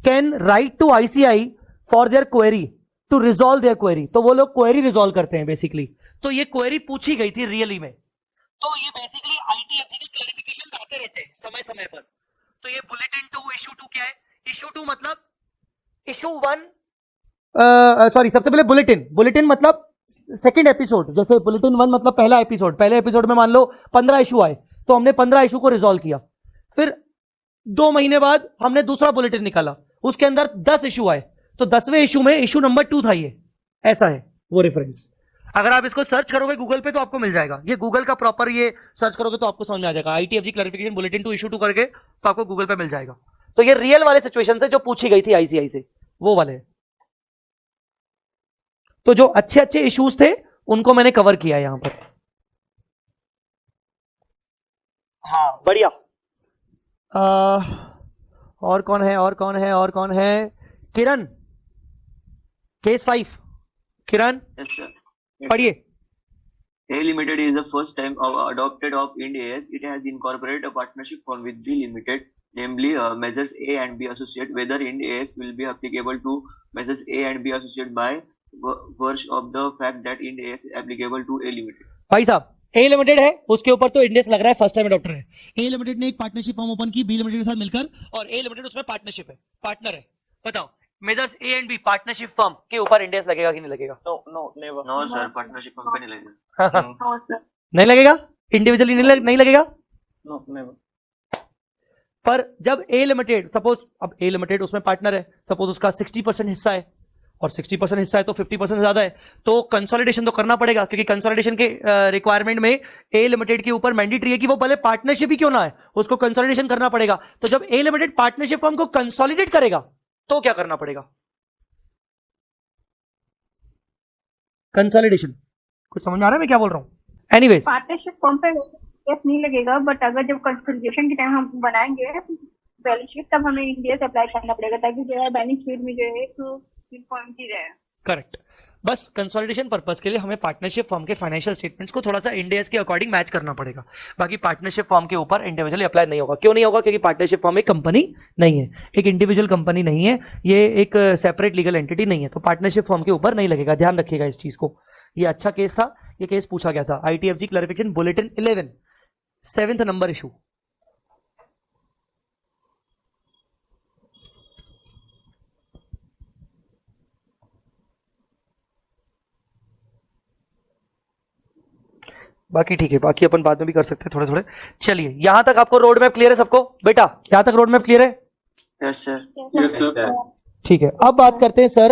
can write to ICAI for their query to resolve their query. तो वो लोग क्वेरी रिजॉल्व करते हैं बेसिकली। तो ये क्वेरी पूछी गई थी रियली में, तो ये बेसिकली आईटीएफजी के क्लैरिफिकेशन आते रहते हैं समय समय पर। तो ये बुलेटिन 2 इशू 2 क्या है? इशू 2 मतलब इशू 1, सॉरी, सबसे पहले बुलेटिन मतलब सेकंड एपिसोड। जैसे बुलेटिन 1 मतलब पहला एपिसोड, पहले एपिसोड में मान लो 15 इशू आए, तो हमने 15 इशू को रिजॉल्व किया। फिर 2 महीने बाद हमने दूसरा बुलेटिन निकाला, उसके अंदर 10 इशू आए, तो 10वें इशू में इशू नंबर 2 था ये। ऐसा है वो रेफरेंस। अगर आप इसको सर्च करोगे गूगल पे तो आपको मिल जाएगा, ये गूगल का प्रॉपर, ये सर्च करोगे तो आपको समझ में आ जाएगा, आईटीएफजी क्लैरिफिकेशन बुलेटिन 2 इशू 2 करके, तो आपको गूगल पे मिल जाएगा। तो ये रियल वाले सिचुएशन से जो पूछी गई थी आईसीआई से, वो वाले। तो जो अच्छे अच्छे इश्यूज थे उनको मैंने कवर किया यहां पर। हाँ बढ़िया। और कौन है, और कौन है, और कौन है? किरण, केस 5। किरण Yes, sir. पढ़िए। A Limited is the first time adopted of Ind AS. It has incorporated a partnership form with B Limited, namely measures A and B associate. Whether Ind AS will be applicable to measures A and B associate by virtue of the fact that Ind AS is applicable to A Limited. भाई साहब, ए limited है, उसके ऊपर तो index लग रहा है first time adopter है। ए लिमिटेड ने एक पार्टनरशिप फॉर्म ओपन की बी लिमिटेड के साथ मिलकर, और ए लिमिटेड उसमें पार्टनरशिप है, पार्टनर है। बताओ, measures A and B partnership firm के ऊपर इंडेक्स लगेगा कि नहीं लगेगा? No, never. No, sir. Partnership company लगेगा। नहीं लगेगा, इंडिविजुअली नहीं लगेगा। No, never. पर जब ए लिमिटेड, सपोज अब ए लिमिटेड उसमें पार्टनर है, सपोज उसका 60% हिस्सा है, और 60% हिस्सा है तो 50% ज्यादा है, तो कंसोलिडेशन तो करना पड़ेगा, क्योंकि कंसोलिडेशन के रिक्वायरमेंट में ए लिमिटेड के ऊपर मैंडेटरी है कि वो भले पार्टनरशिप ही क्यों ना है, उसको कंसोलिडेशन करना पड़ेगा। तो जब ए लिमिटेड पार्टनरशिप फर्म को कंसोलिडेट करेगा तो क्या करना पड़ेगा? कंसोलिडेशन। कुछ समझ में आ रहा है मैं क्या बोल रहा हूं? एनीवेज, पार्टनरशिप फॉर्म पे yes नहीं लगेगा, बट अगर जब कंसोलिडेशन के टाइम हम बनाएंगे बैलेंस शीट, तब हमें इंडिया से अप्लाई करना पड़ेगा, ताकि जो है बैलेंस शीट में जो है तो पॉइंट ही रहे। करेक्ट। बस कंसोलिडेशन पर्पस के लिए हमें पार्टनरशिप फर्म के फाइनेंशियल स्टेटमेंट्स को थोड़ा सा इंडियस के अकॉर्डिंग मैच करना पड़ेगा। बाकी पार्टनरशिप फर्म के ऊपर इंडिविजुअली अप्लाई नहीं होगा। क्यों नहीं होगा? क्योंकि पार्टनरशिप फर्म एक कंपनी नहीं है, एक इंडिविजुअल कंपनी नहीं है, ये एक सेपरेट लीगल एंटिटी नहीं है, तो पार्टनरशिप फर्म के ऊपर नहीं लगेगा। ध्यान रखिएगा इस चीज को। ये अच्छा केस था, ये केस पूछा गया था। ITFG clarification bulletin 11, 7th number issue. बाकी ठीक है, बाकी अपन बाद में भी कर सकते हैं थोड़े थोड़े। चलिए, यहां तक आपको रोड मैप क्लियर है सबको? बेटा यहां तक रोड मैप क्लियर है? Yes, sir. Yes, sir. ठीक है, अब बात करते हैं सर।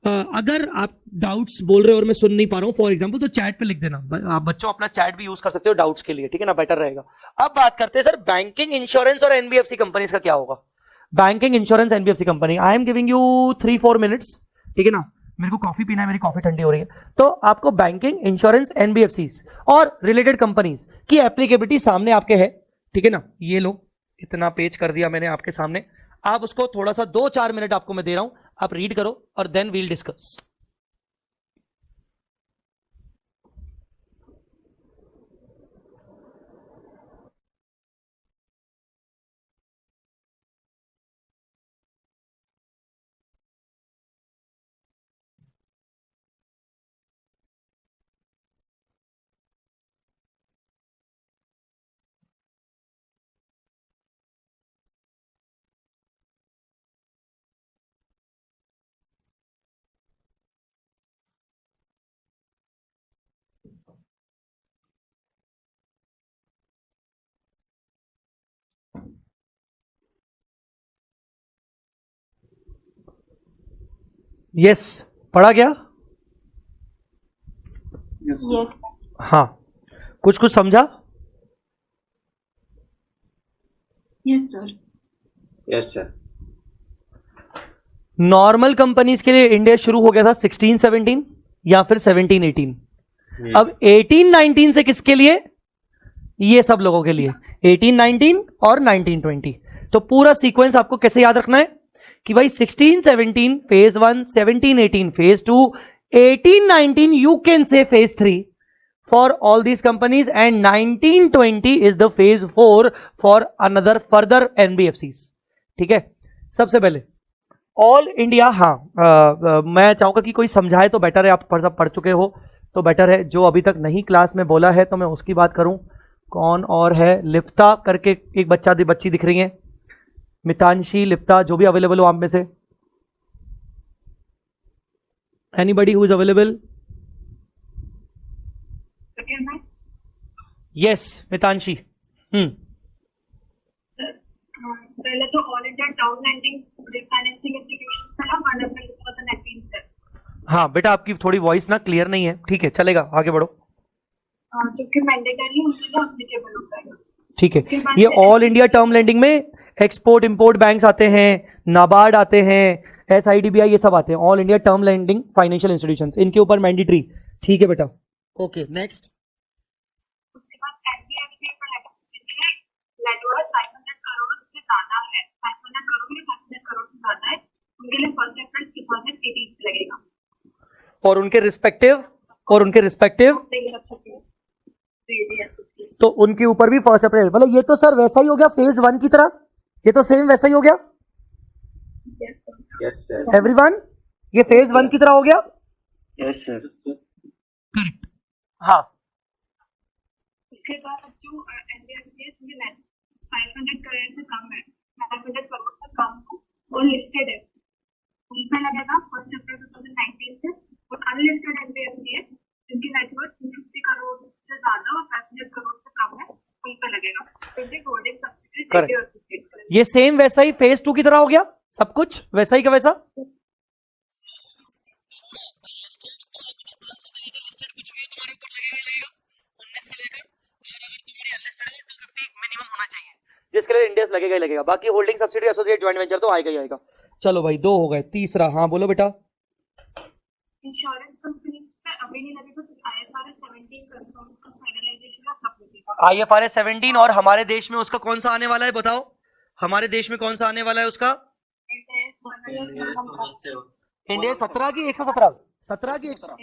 अगर आप डाउट्स बोल रहे हो और मैं सुन नहीं पा रहा हूं फॉर एग्जांपल, तो चैट पे लिख देना। आप बच्चों अपना चैट भी यूज कर सकते हो डाउट्स के लिए, ठीक है ना, बेटर रहेगा। अब बात करते हैं सर, बैंकिंग, इंश्योरेंस और एनबीएफसी कंपनीज का क्या होगा? Banking, insurance, NBFC company. I am giving you 3-4 minutes, ठीक है ना। मेरे को कॉफी पीना है, मेरी कॉफी ठंडी हो रही है। तो आपको बैंकिंग, इंश्योरेंस, एनबीएफसी और रिलेटेड कंपनीज की एप्लीकेबिलिटी सामने आपके है, ठीक है ना। ये लो, इतना पेज कर दिया मैंने आपके सामने। आप उसको थोड़ा सा 2-4 मिनट आपको मैं दे रहा हूं, आप रीड करो और देन वील डिस्कस। यस, पढ़ा गया? यस हाँ, कुछ कुछ समझा? Yes, sir. Yes, sir. Normal companies के लिए इंडिया शुरू हो गया था 16-17 या फिर 17-18। अब 18-19 से किसके लिए? ये सब लोगों के लिए 18-19 और 19-20। तो पूरा सीक्वेंस आपको कैसे याद रखना है कि भाई 16-17 phase 1, 17-18 phase 2, 18-19 you can say phase 3 for all these companies and 19-20 is the phase 4 for another further NBFCs. ठीक है, सबसे पहले ऑल इंडिया। हाँ, मैं चाहूंगा कि कोई समझाए तो बेटर है, आप सब पढ़ चुके हो तो बेटर है। जो अभी तक नहीं क्लास में बोला है तो मैं उसकी बात करूं। कौन और है? लिप्ता करके एक बच्ची दिख रही है, मितांशी, लिप्ता, जो भी अवेलेबल हो आप में से। Anybody who is available? Yes, Mitanshi. पहले तो all India term lending financing institutions का 1 अप्रैल 2018 से। हाँ बेटा, आपकी थोड़ी वॉइस ना क्लियर नहीं है। ठीक है, चलेगा, आगे बढ़ो। जो कि मैंडेटरी उसके लिए एप्लीकेबल हो जाएगा। ठीक है, ये ऑल इंडिया टर्म लेंडिंग में एक्सपोर्ट इंपोर्ट बैंक्स आते हैं, नाबार्ड आते हैं, SIDBI, ये सब आते हैं। All India term lending financial institutions, इनके ऊपर मैंडेटरी। ठीक है बेटा, ओके नेक्स्ट। उसके बाद NBFC का नेटवर्क 500 करोड़ से ज्यादा है, 500 करोड़ या 500 करोड़ से ज्यादा है, उनके लिए 1 अप्रैल 2018 से लगेगा। और उनके रिस्पेक्टिव तो उनके ऊपर भी 1 अप्रैल। मतलब ये तो सर वैसा ही हो गया फेज 1 की तरह, ये तो सेम वैसा ही हो गया। Yes, sir. एवरीवन, ये फेज 1 की तरह हो गया। Yes, sir. करेक्ट। हाँ, उसके बाद जो NBFC है 500 करोड़ से कम है, 500 करोड़ से कम हो और लिस्टेड है, उन पे लगेगा 1 अप्रैल 2019 से। और अनलिस्टेड NBFC है जिनकी नेटवर्थ 250 करोड़ से ज्यादा और 500 करोड़ से कम है, उन पे लगेगा। करेक्ट। ये सेम वैसा ही फेज 2 की तरह हो गया, सब कुछ वैसा ही का वैसा। जिसके लिए इंडियस लगेगा ही लगेगा, बाकी holding subsidy associate joint venture तो आएगा ही आएगा। चलो भाई, 2 हो गए, तीसरा। हाँ बोलो बेटा। इंश्योरेंस कंपनी पे अभी नहीं लगेगा, तो IFRS 17 कंफर्म का फाइनलाइजेशन का कब लगेगा? IFRS 17 और हमारे देश में उसका कौन सा आने वाला है बताओ? हमारे देश में कौन सा आने वाला है उसका? इंडिया 17 की 117, 17 की 117।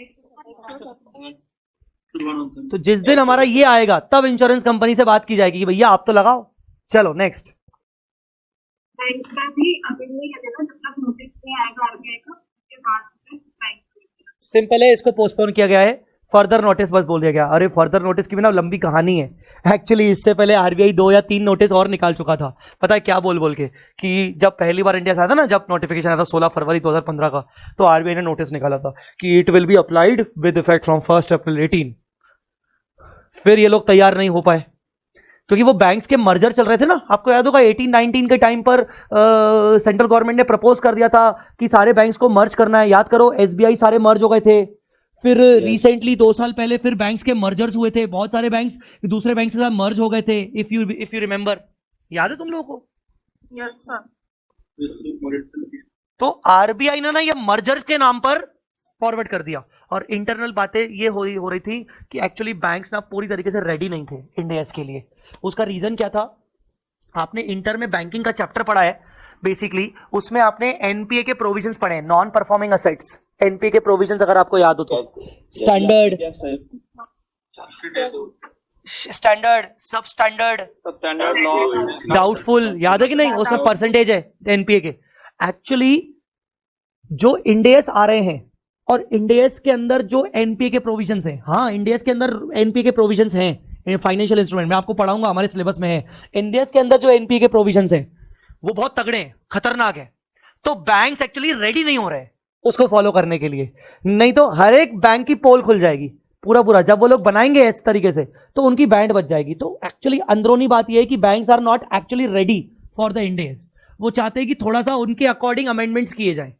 तो जिस दिन हमारा ये आएगा तब इंश्योरेंस कंपनी से बात की जाएगी कि भैया आप तो लगाओ। चलो नेक्स्ट। बैंक का भी अभी नहीं लगेगा जब तक नोटिस नहीं आएगा RBI का, उसके बाद बैंक। सिंपल है, इसको पोस्टपोन किया गया है, फर्दर नोटिस बस बोल दिया गया। अरे फर्दर नोटिस की भी ना लंबी कहानी है एक्चुअली। इससे पहले RBI 2 या 3 नोटिस और निकाल चुका था, पता है क्या बोल के कि जब पहली बार इंडिया से आया था ना, जब नोटिफिकेशन आया था 16 फरवरी 2015 का, तो RBI ने नोटिस निकाला था कि it will be applied with effect from 1 अप्रैल 18। फिर ये लोग तैयार नहीं हो पाए क्योंकि वो बैंक्स के मर्जर चल रहे थे ना। आपको याद होगा 18-19 के टाइम पर सेंट्रल गवर्नमेंट ने प्रपोज कर दिया था कि सारे बैंक्स को मर्ज करना है। याद करो, SBI सारे मर्ज हो गए थे। फिर रिसेंटली 2 साल पहले फिर बैंक्स के मर्जर्स हुए थे, बहुत सारे बैंक्स दूसरे बैंक के साथ मर्ज हो गए थे। इफ यू रिमेंबर, याद है तुम लोगों को? Yes sir. तो RBI ने ना ये मर्जर्स के नाम पर फॉरवर्ड कर दिया। और इंटरनल बातें ये हो रही थी कि एक्चुअली बैंक्स ना पूरी तरीके से रेडी नहीं थे इंडियाज के लिए। उसका रीजन क्या था? आपने इंटर में बैंकिंग का चैप्टर पढ़ा है बेसिकली, उसमें आपने NPA के प्रोविजंस पढ़े, नॉन परफॉर्मिंग असेट्स। NPA के प्रोविजंस अगर आपको याद हो तो, स्टैंडर्ड, सब स्टैंडर्ड, डाउटफुल, याद है कि नहीं? उसमें परसेंटेज है NPA के। एक्चुअली जो इंडियस आ रहे हैं और इंडियस के अंदर जो NPA के प्रोविजंस हैं, हाँ इंडियस के अंदर NPA के प्रोविजंस हैं फाइनेंशियल इंस्ट्रूमेंट में, आपको पढ़ाऊंगा, हमारे सिलेबस में है। इंडियस के अंदर जो NPA के प्रोविजंस हैं वो बहुत तगड़े हैं, खतरनाक है। तो बैंक्स एक्चुअली रेडी नहीं हो रहे हैं उसको फॉलो करने के लिए, नहीं तो हर एक बैंक की पोल खुल जाएगी पूरा। जब वो लोग बनाएंगे इस तरीके से तो उनकी बैंड बच जाएगी। तो एक्चुअली अंदरूनी बात यह है कि banks are not actually ready for the Ind AS. वो चाहते हैं कि थोड़ा सा उनके अकॉर्डिंग अमेंडमेंट्स किए जाएं।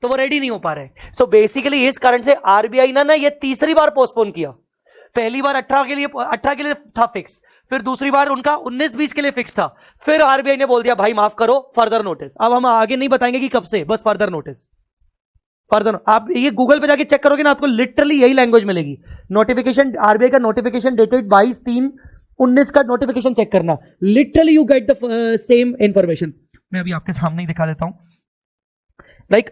तो वो रेडी नहीं हो पा रहे। सो बेसिकली इस कारण से आरबीआई ना ये तीसरी बार पोस्टपोन किया। पहली बार 18 के लिए था फिक्स, फिर दूसरी बार उनका 19-20 के लिए फिक्स था, फिर आरबीआई ने बोल दिया भाई माफ करो, फर्दर नोटिस। अब हम आगे नहीं बताएंगे कि कब से, बस फर्दर नोटिस। फर्दर आप ये गूगल पे जाके चेक करोगे ना, आपको लिटरली यही लैंग्वेज मिलेगी। नोटिफिकेशन आरबीआई का नोटिफिकेशन डेटेड 22/3/19 का नोटिफिकेशन चेक करना, literally you get the same information. मैं अभी आपके सामने ही दिखा देता हूं। लाइक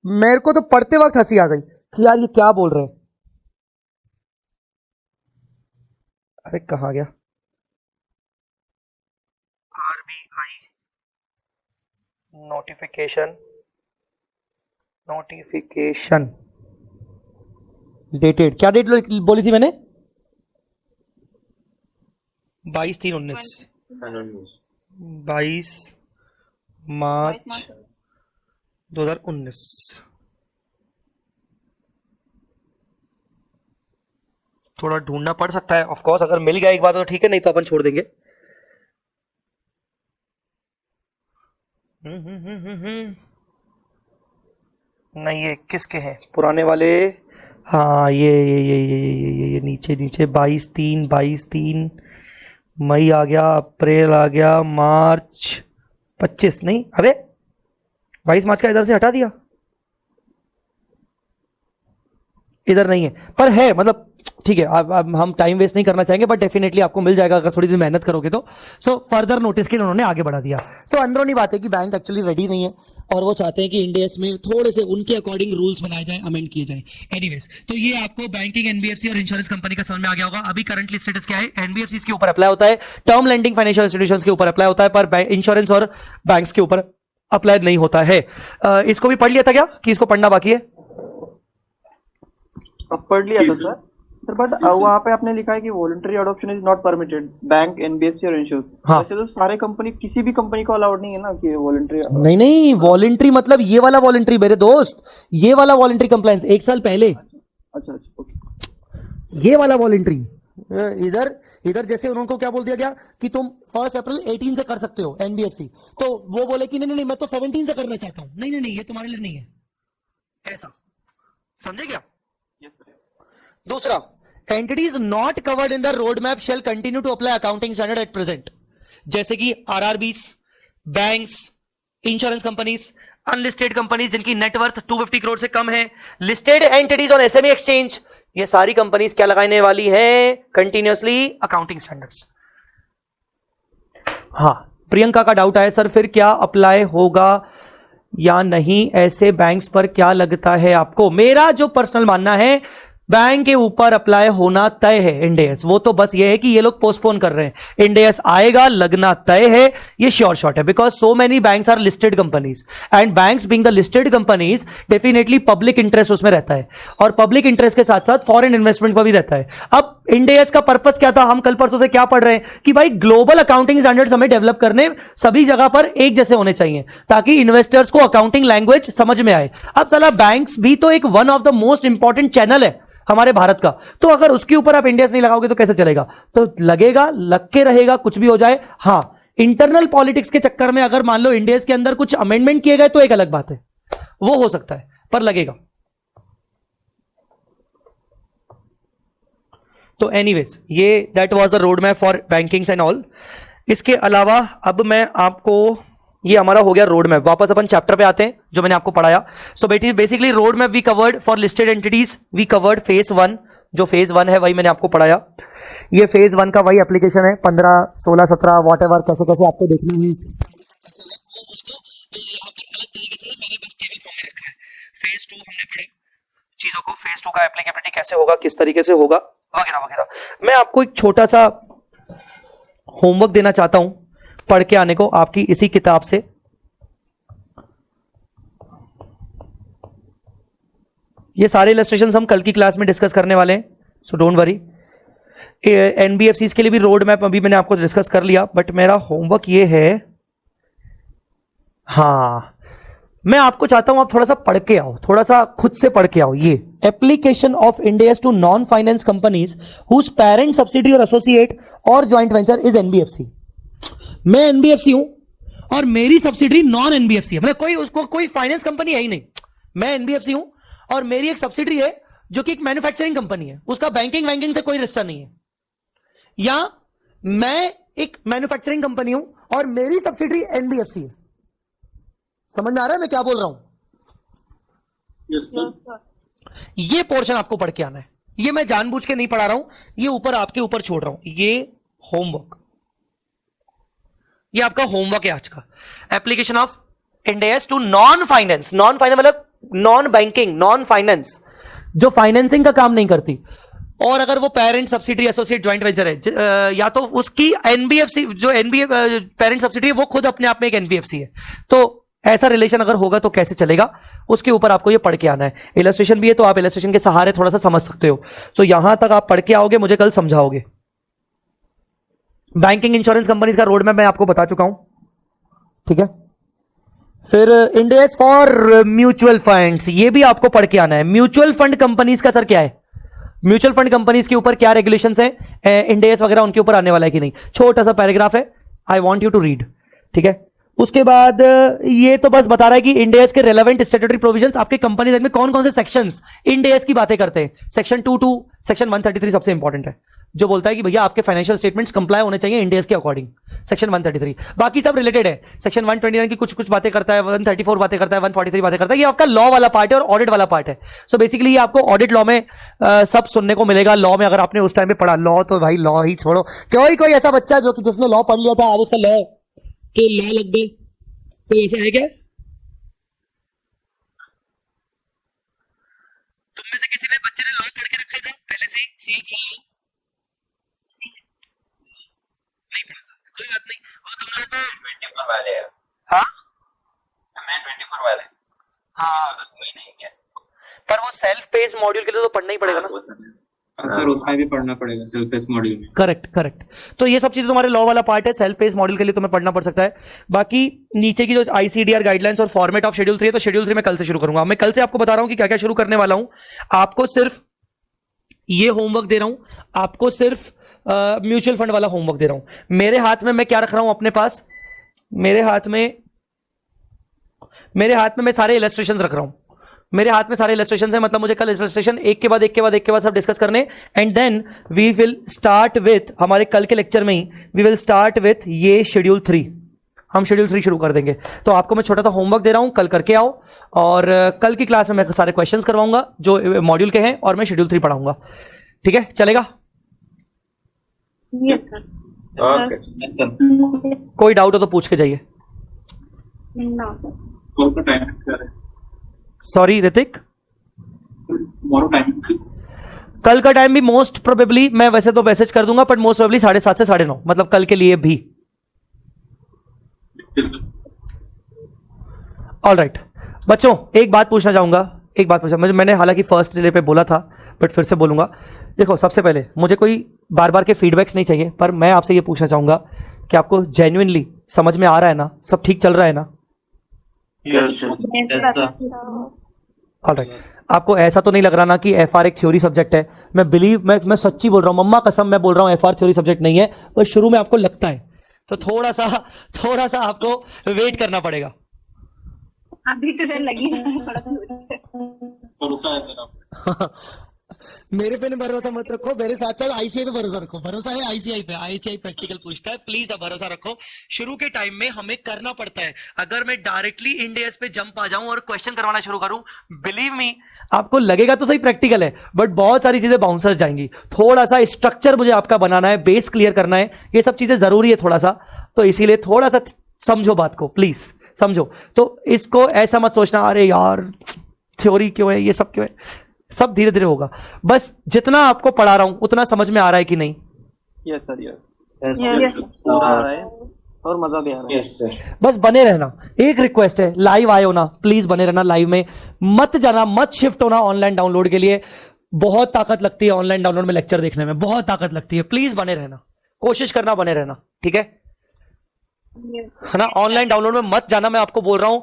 मेरे को तो पढ़ते वक्त हंसी आ गई कि यार ये क्या बोल रहे हैं। अरे कहां गया आरबीआई नोटिफिकेशन डेटेड, क्या डेट बोली थी मैंने? 22/3/19, 22 मार्च 2019। थोड़ा ढूंढना पड़ सकता है ऑफ कोर्स, अगर मिल गया एक बार तो ठीक है, नहीं तो अपन छोड़ देंगे। नहीं ये किसके हैं पुराने वाले? हाँ ये नीचे 22/3 मई आ गया, अप्रैल आ गया, मार्च 25 नहीं, अबे 22 मार्च का इधर से हटा दिया, इधर नहीं है पर है, मतलब ठीक है। अब हम टाइम वेस्ट नहीं करना चाहेंगे, बट डेफिनेटली आपको मिल जाएगा अगर थोड़ी सी मेहनत करोगे तो। सो फर्दर नोटिस के लिए उन्होंने आगे बढ़ा दिया। सो अंदरूनी बात है कि बैंक एक्चुअली रेडी नहीं है और वो चाहते हैं कि इंडियस में थोड़े से उनके अकॉर्डिंग रूल्स बनाए जाए, अमेंड किए जाए। एनीवेज, तो ये आपको बैंकिंग, एनबीएफसी और इंश्योरेंस कंपनी का समझ में आ गया होगा। अभी करंटली स्टेटस क्या है? एनबीएफसी के ऊपर अप्लाई होता है, टर्म लेंडिंग फाइनेंशियल इंस्टीट्यूशंस के ऊपर अप्लाई होता है, पर इंश्योरेंस और बैंक्स के ऊपर अप्लाई नहीं होता है। इसको भी पढ़ लिया था क्या कि इसको पढ़ना बाकी है? अब पढ़ लिया था सर, बट वहाँ पे आपने लिखा है कि voluntary adoption is not permitted, bank, NBFC और इंश्योरेंस। हाँ। वैसे तो सारे कंपनी, किसी भी कंपनी को अलाउड नहीं है ना कि वॉलंटरी। नहीं वॉलंटरी मतलब ये वाला वॉलंटरी मेरे दोस्त, ये वाला वॉलंटरी कंप्लायंस 1 साल पहले। अच्छा ओके। ये वाला वॉलंटरी इधर जैसे उनको क्या बोल दिया गया कि तुम 1 अप्रैल 18 से कर सकते हो एनबीएफसी, तो वो बोले कि नहीं मैं तो 17 से करना चाहता हूं। नहीं ये तुम्हारे लिए नहीं है, ऐसा समझे क्या? दूसरा, entities not covered in the road map shall continue to apply accounting standard at present, जैसे कि RRBs, banks, insurance companies, unlisted companies जिनकी नेटवर्थ 250 करोड़ से कम है, listed entities on SME exchange, ये सारी कंपनीज क्या लगाने वाली हैं? Continuously accounting standards. हाँ, प्रियंका का डाउट आया सर फिर क्या अप्लाई होगा या नहीं, ऐसे बैंक्स पर क्या लगता है आपको? मेरा जो पर्सनल मानना है, बैंक के ऊपर अप्लाई होना तय है इंडेस, वो तो बस ये है कि ये लोग पोस्टपोन कर रहे हैं। इंडेस आएगा, लगना तय है, ये श्योर शॉट है, because so many banks are listed companies and banks being the listed companies definitely public interest उसमें रहता है, और पब्लिक इंटरेस्ट के साथ साथ फॉरेन इन्वेस्टमेंट का भी रहता है। अब इंडेस का पर्पस क्या था? हम कल परसों से क्या पढ़ रहे हैं कि भाई ग्लोबल अकाउंटिंग स्टैंडर्ड्स हमें डेवलप करने, सभी जगह पर एक जैसे होने चाहिए ताकि इन्वेस्टर्स को अकाउंटिंग लैंग्वेज समझ में आए। अब साला बैंक्स भी तो एक one of the most important channel है हमारे भारत का, तो अगर उसके ऊपर आप इंडेस नहीं लगाओगे तो कैसे चलेगा? तो लगेगा, लग के रहेगा, कुछ भी हो जाए। हां, इंटरनल पॉलिटिक्स के चक्कर में अगर मान लो इंडेस के अंदर कुछ अमेंडमेंट किए गए तो एक अलग बात है, वो हो सकता है, पर लगेगा। तो एनीवेज, ये that was the road map for bankings and all. इसके अलावा अब मैं आपको, ये हमारा हो गया रोड मैप। वापस अपन चैप्टर पे आते हैं जो मैंने आपको पढ़ाया। So basically road map we covered for listed entities, we covered phase 1, जो फेज 1 है वही मैंने आपको पढ़ाया। ये फेज 1 का वही एप्लीकेशन है, 15, 16, 17 वॉटएवर, कैसे कैसे आपको देखना है, उसको यहाँ पर अलग तरीके से मैंने बस टेबल फॉर्म में रखा है। फेज 2 हमने पढ़े चीजों को, फेज 2 का एप्लीकेबिलिटी कैसे होगा, किस तरीके से होगा, वगैरह वगैरह। मैं आपको एक छोटा सा होमवर्क देना चाहता हूं पढ़ के आने को आपकी इसी किताब से। ये सारे इलस्ट्रेशंस हम कल की क्लास में डिस्कस करने वाले हैं, सो डोंट वरी। एनबीएफसी के लिए भी रोड मैप अभी मैंने आपको डिस्कस कर लिया, बट मेरा होमवर्क ये है, हाँ, मैं आपको चाहता हूं आप थोड़ा सा पढ़ के आओ, थोड़ा सा खुद से पढ़ के आओ। ये application of Ind AS to non finance companies whose parent subsidy और एसोसिएट और ज्वाइंट वेंचर इज एनबीएफसी। मैं एनबीएफसी हूं और मेरी सब्सिडरी नॉन एनबीएफसी है, मतलब कोई उसको कोई फाइनेंस कंपनी है ही नहीं, मैं एनबीएफसी हूं और मेरी एक सब्सिडरी है जो कि एक मैन्युफैक्चरिंग कंपनी है, उसका बैंकिंग वैंकिंग से कोई रिश्ता नहीं है, या मैं एक मैन्युफैक्चरिंग कंपनी हूं और मेरी सब्सिडरी एनबीएफसी है। समझ में आ रहा है मैं क्या बोल रहा हूं? Yes sir. ये पोर्शन आपको पढ़ के आना है, ये मैं जानबूझ के नहीं पढ़ा रहा हूं, ये ऊपर आपके ऊपर छोड़ रहा हूं। ये होमवर्क, ये आपका होमवर्क है आज का। Application of Ind AS to non finance, non finance मतलब नॉन बैंकिंग, नॉन फाइनेंस, जो फाइनेंसिंग का काम नहीं करती, और अगर वो parent subsidiary associate joint venture है, या तो उसकी एनबीएफसी, जो एनबीएफ पेरेंट सब्सिडरी है वो खुद अपने आप में एक एनबीएफसी है, तो ऐसा रिलेशन अगर होगा तो कैसे चलेगा, उसके ऊपर आपको ये पढ़ के आना है। इलस्ट्रेशन भी है तो आप इलस्ट्रेशन के सहारे थोड़ा सा समझ सकते हो। तो यहां तक आप पढ़ के आओगे, मुझे कल समझाओगे। बैंकिंग इंश्योरेंस कंपनीज का रोड मैप मैं आपको बता चुका हूं, ठीक है। फिर end S for mutual funds, ये भी आपको पढ़ के आना है। म्यूचुअल फंड कंपनीज का सर क्या है, म्यूचुअल फंड कंपनीज के ऊपर क्या रेगुलेशंस है, इंड एस वगैरह उनके ऊपर आने वाला है कि नहीं, छोटा सा पैराग्राफ है, I want you to read, ठीक है। उसके बाद ये तो बस बता रहा है कि इंड एस के रेलेवेंट स्टैट्यूटरी प्रोविजंस आपके कंपनी में कौन कौन से सेक्शंस इंड एस की बातें करते हैं। सेक्शन 22, सेक्शन 133 सबसे इंपॉर्टेंट है, जो बोलता है कि भैया आपके फाइनेंशियल स्टेटमेंट्स कंप्लाई होने चाहिए इंड एस के अकॉर्डिंग, सेक्शन 133। बाकी सब रिलेटेड है, सेक्शन 129 की कुछ कुछ बातें करता है, 134 बातें करता है, 143 बातें करता है। ये आपका लॉ वाला पार्ट है और ऑडिट वाला पार्ट है। सो बेसिकली ये आपको ऑडिट लॉ में सब सुनने को मिलेगा। लॉ में अगर आपने उस टाइम में पढ़ा लॉ, तो भाई लॉ ही छोड़ो, कोई ऐसा बच्चा जो कि जिसने लॉ पढ़ लिया था अब उसका लॉ के लॉ लग गए, तो ऐसा है क्या? तुम में से किसी ने बच्चे ने लॉ पढ़ के रखा था पहले से ही, नहीं पढ़ा था, कोई बात नहीं। और तुम लोग 24 वाले हैं। हाँ मैं 24 वाले, हाँ, उसमें नहीं है, पर वो सेल्फ पेस्ड मॉड्यूल के लिए तो पढ़ना ही पड़ेगा ना सर, उसमें भी पढ़ना पड़ेगा सेल्फ पेस्ड मॉड्यूल में। Correct correct. तो ये सब चीजें तुम्हारे लॉ वाला पार्ट है, सेल्फ पेस्ड मॉड्यूल के लिए तुम्हें पढ़ना पड़ सकता है। बाकी नीचे की जो आईसीडीआर गाइडलाइंस और फॉर्मेट ऑफ शेड्यूल 3 है, तो शेड्यूल 3 मैं कल से शुरू करूंगा। मैं कल से आपको बता रहा हूं कि क्या क्या शुरू करने वाला हूं। आपको सिर्फ ये होमवर्क दे रहा हूं, आपको सिर्फ म्यूचुअल फंड वाला होमवर्क दे रहा हूं। मेरे हाथ में मैं क्या रख रहा हूं अपने पास, मेरे हाथ में मैं सारे इलस्ट्रेशन रख रहा हूं, मेरे हाथ में सारे इलस्ट्रेशन है, मतलब मुझे कल इलस्ट्रेशन एक के बाद सब डिस्कस करने, and then we will start with, हमारे कल के लेक्चर में ही वी विल स्टार्ट विथ ये शेड्यूल 3, हम शेड्यूल 3 शुरू कर देंगे। तो आपको मैं छोटा सा होमवर्क दे रहा हूं, कल करके आओ, और कल की क्लास में मैं सारे क्वेश्चंस करवाऊंगा जो मॉड्यूल के हैं, और मैं शेड्यूल 3 पढ़ाऊंगा, ठीक है, चलेगा? Yes sir. कोई डाउट हो तो पूछ के जाइए। नो कॉल का टाइम क्या है? सॉरी ऋतिक, टुमारो टाइमिंग से कल का टाइम भी मोस्ट प्रोबेबली मैं वैसे तो मैसेज कर दूंगा, बट मोस्ट प्रोबेबली 7:30 से 9:30, मतलब कल के लिए भी। ऑलराइट बच्चों, एक बात पूछना चाहूंगा, मैंने हालांकि फर्स्ट डे पे बोला था बट फिर से बोलूंगा। देखो, सबसे पहले मुझे कोई बार बार के फीडबैक्स नहीं चाहिए, पर मैं आपसे ये पूछना चाहूंगा कि आपको जेन्युइनली समझ में आ रहा है ना, सब ठीक चल रहा है ना? Yes sir. ऑलराइट, आपको ऐसा तो नहीं लग रहा ना कि एफआर एक थ्योरी सब्जेक्ट है? मैं सच्ची बोल रहा हूं, मम्मा कसम मैं बोल रहा हूं, एफआर थ्योरी सब्जेक्ट नहीं है, बस शुरू में आपको लगता है, तो थोड़ा सा आपको वेट करना पड़ेगा। अभी तो डर लगी भरोसा है सर आप। मेरे पे भरोसा मत रखो, मेरे साथ साथ आईसीआई पे भरोसा रखो। भरोसा है आईसीआई पे, आईसीआई प्रैक्टिकल पूछता है, प्लीज अब भरोसा रखो। शुरू के टाइम में हमें करना पड़ता है। अगर मैं डायरेक्टली इंड एस पे जंप आ जाऊं और क्वेश्चन करवाना शुरू करूं, बिलीव मी, आपको लगेगा तो सही प्रैक्टिकल है, बट बहुत सारी चीजें बाउंसर जाएंगी। थोड़ा सा स्ट्रक्चर मुझे आपका बनाना है, बेस क्लियर करना है, ये सब चीजें जरूरी है थोड़ा सा, तो इसीलिए थोड़ा सा समझो बात को, प्लीज समझो। तो इसको ऐसा मत सोचना अरे यार थ्योरी क्यों है, ये सब क्यों है, सब धीरे धीरे होगा। बस जितना आपको पढ़ा रहा हूं उतना समझ में आ रहा है कि नहीं? यस सर, यस पूरा आ रहा है और मजा भी आ रहा है। Yes sir. बस बने रहना। एक रिक्वेस्ट है, लाइव आए हो ना, प्लीज बने रहना लाइव में, मत जाना, मत शिफ्ट होना ऑनलाइन डाउनलोड के लिए। बहुत ताकत लगती है ऑनलाइन डाउनलोड में लेक्चर देखने में, बहुत ताकत लगती है। प्लीज बने रहना, कोशिश करना बने रहना, ठीक है ना? ऑनलाइन डाउनलोड में मत जाना, मैं आपको बोल रहा हूं,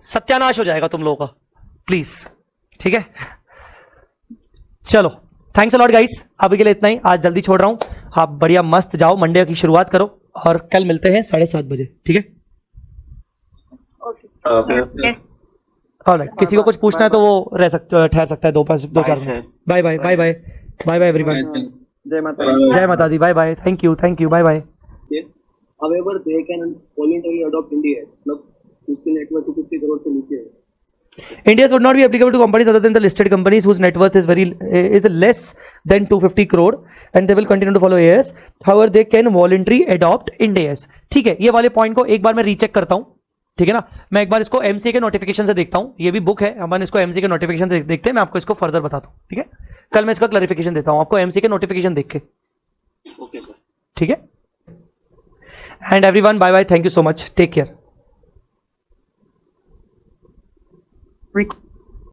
सत्यानाश हो जाएगा तुम लोगों का, प्लीज, ठीक है? चलो, थैंक्स अ लॉट गाइस, अभी के लिए इतना ही, आज जल्दी छोड़ रहा हूं। आप बढ़िया मस्त जाओ, मंडे की शुरुआत करो, और कल मिलते हैं 7:30 बजे, ठीक है? ओके। ऑलराइट, किसी को कुछ पूछना है तो वो ठहर सकता है 2-4 sir. Minute. Bye bye bye bye bye bye everyone. जय माता दी. जय माता दी. Bye bye. Thank you bye bye. However, they can voluntarily adopt India. मतलब उसकी नेटवर्क 250 करोड़ से नीचे है. India's would not be applicable to companies other than the listed companies whose net worth is less than 250 crore and they will continue to follow AS. However, they can voluntarily adopt IndAS. ठीक है, ये वाले point को एक बार मैं recheck करता हूँ. ठीक है ना, मैं एक बार इसको एमसी के नोटिफिकेशन से देखता हूँ. ये भी बुक है, अपन इसको एमसी के नोटिफिकेशन से देखते हैं. मैं आपको इसको फर्दर बताता हूँ. ठीक है, कल मैं इसका क्लैरिफिकेशन देता हूँ आपको एमसी के नोटिफिकेशन देख के. Okay sir. ठीक है, and everyone bye bye. Thank you so much. Take care.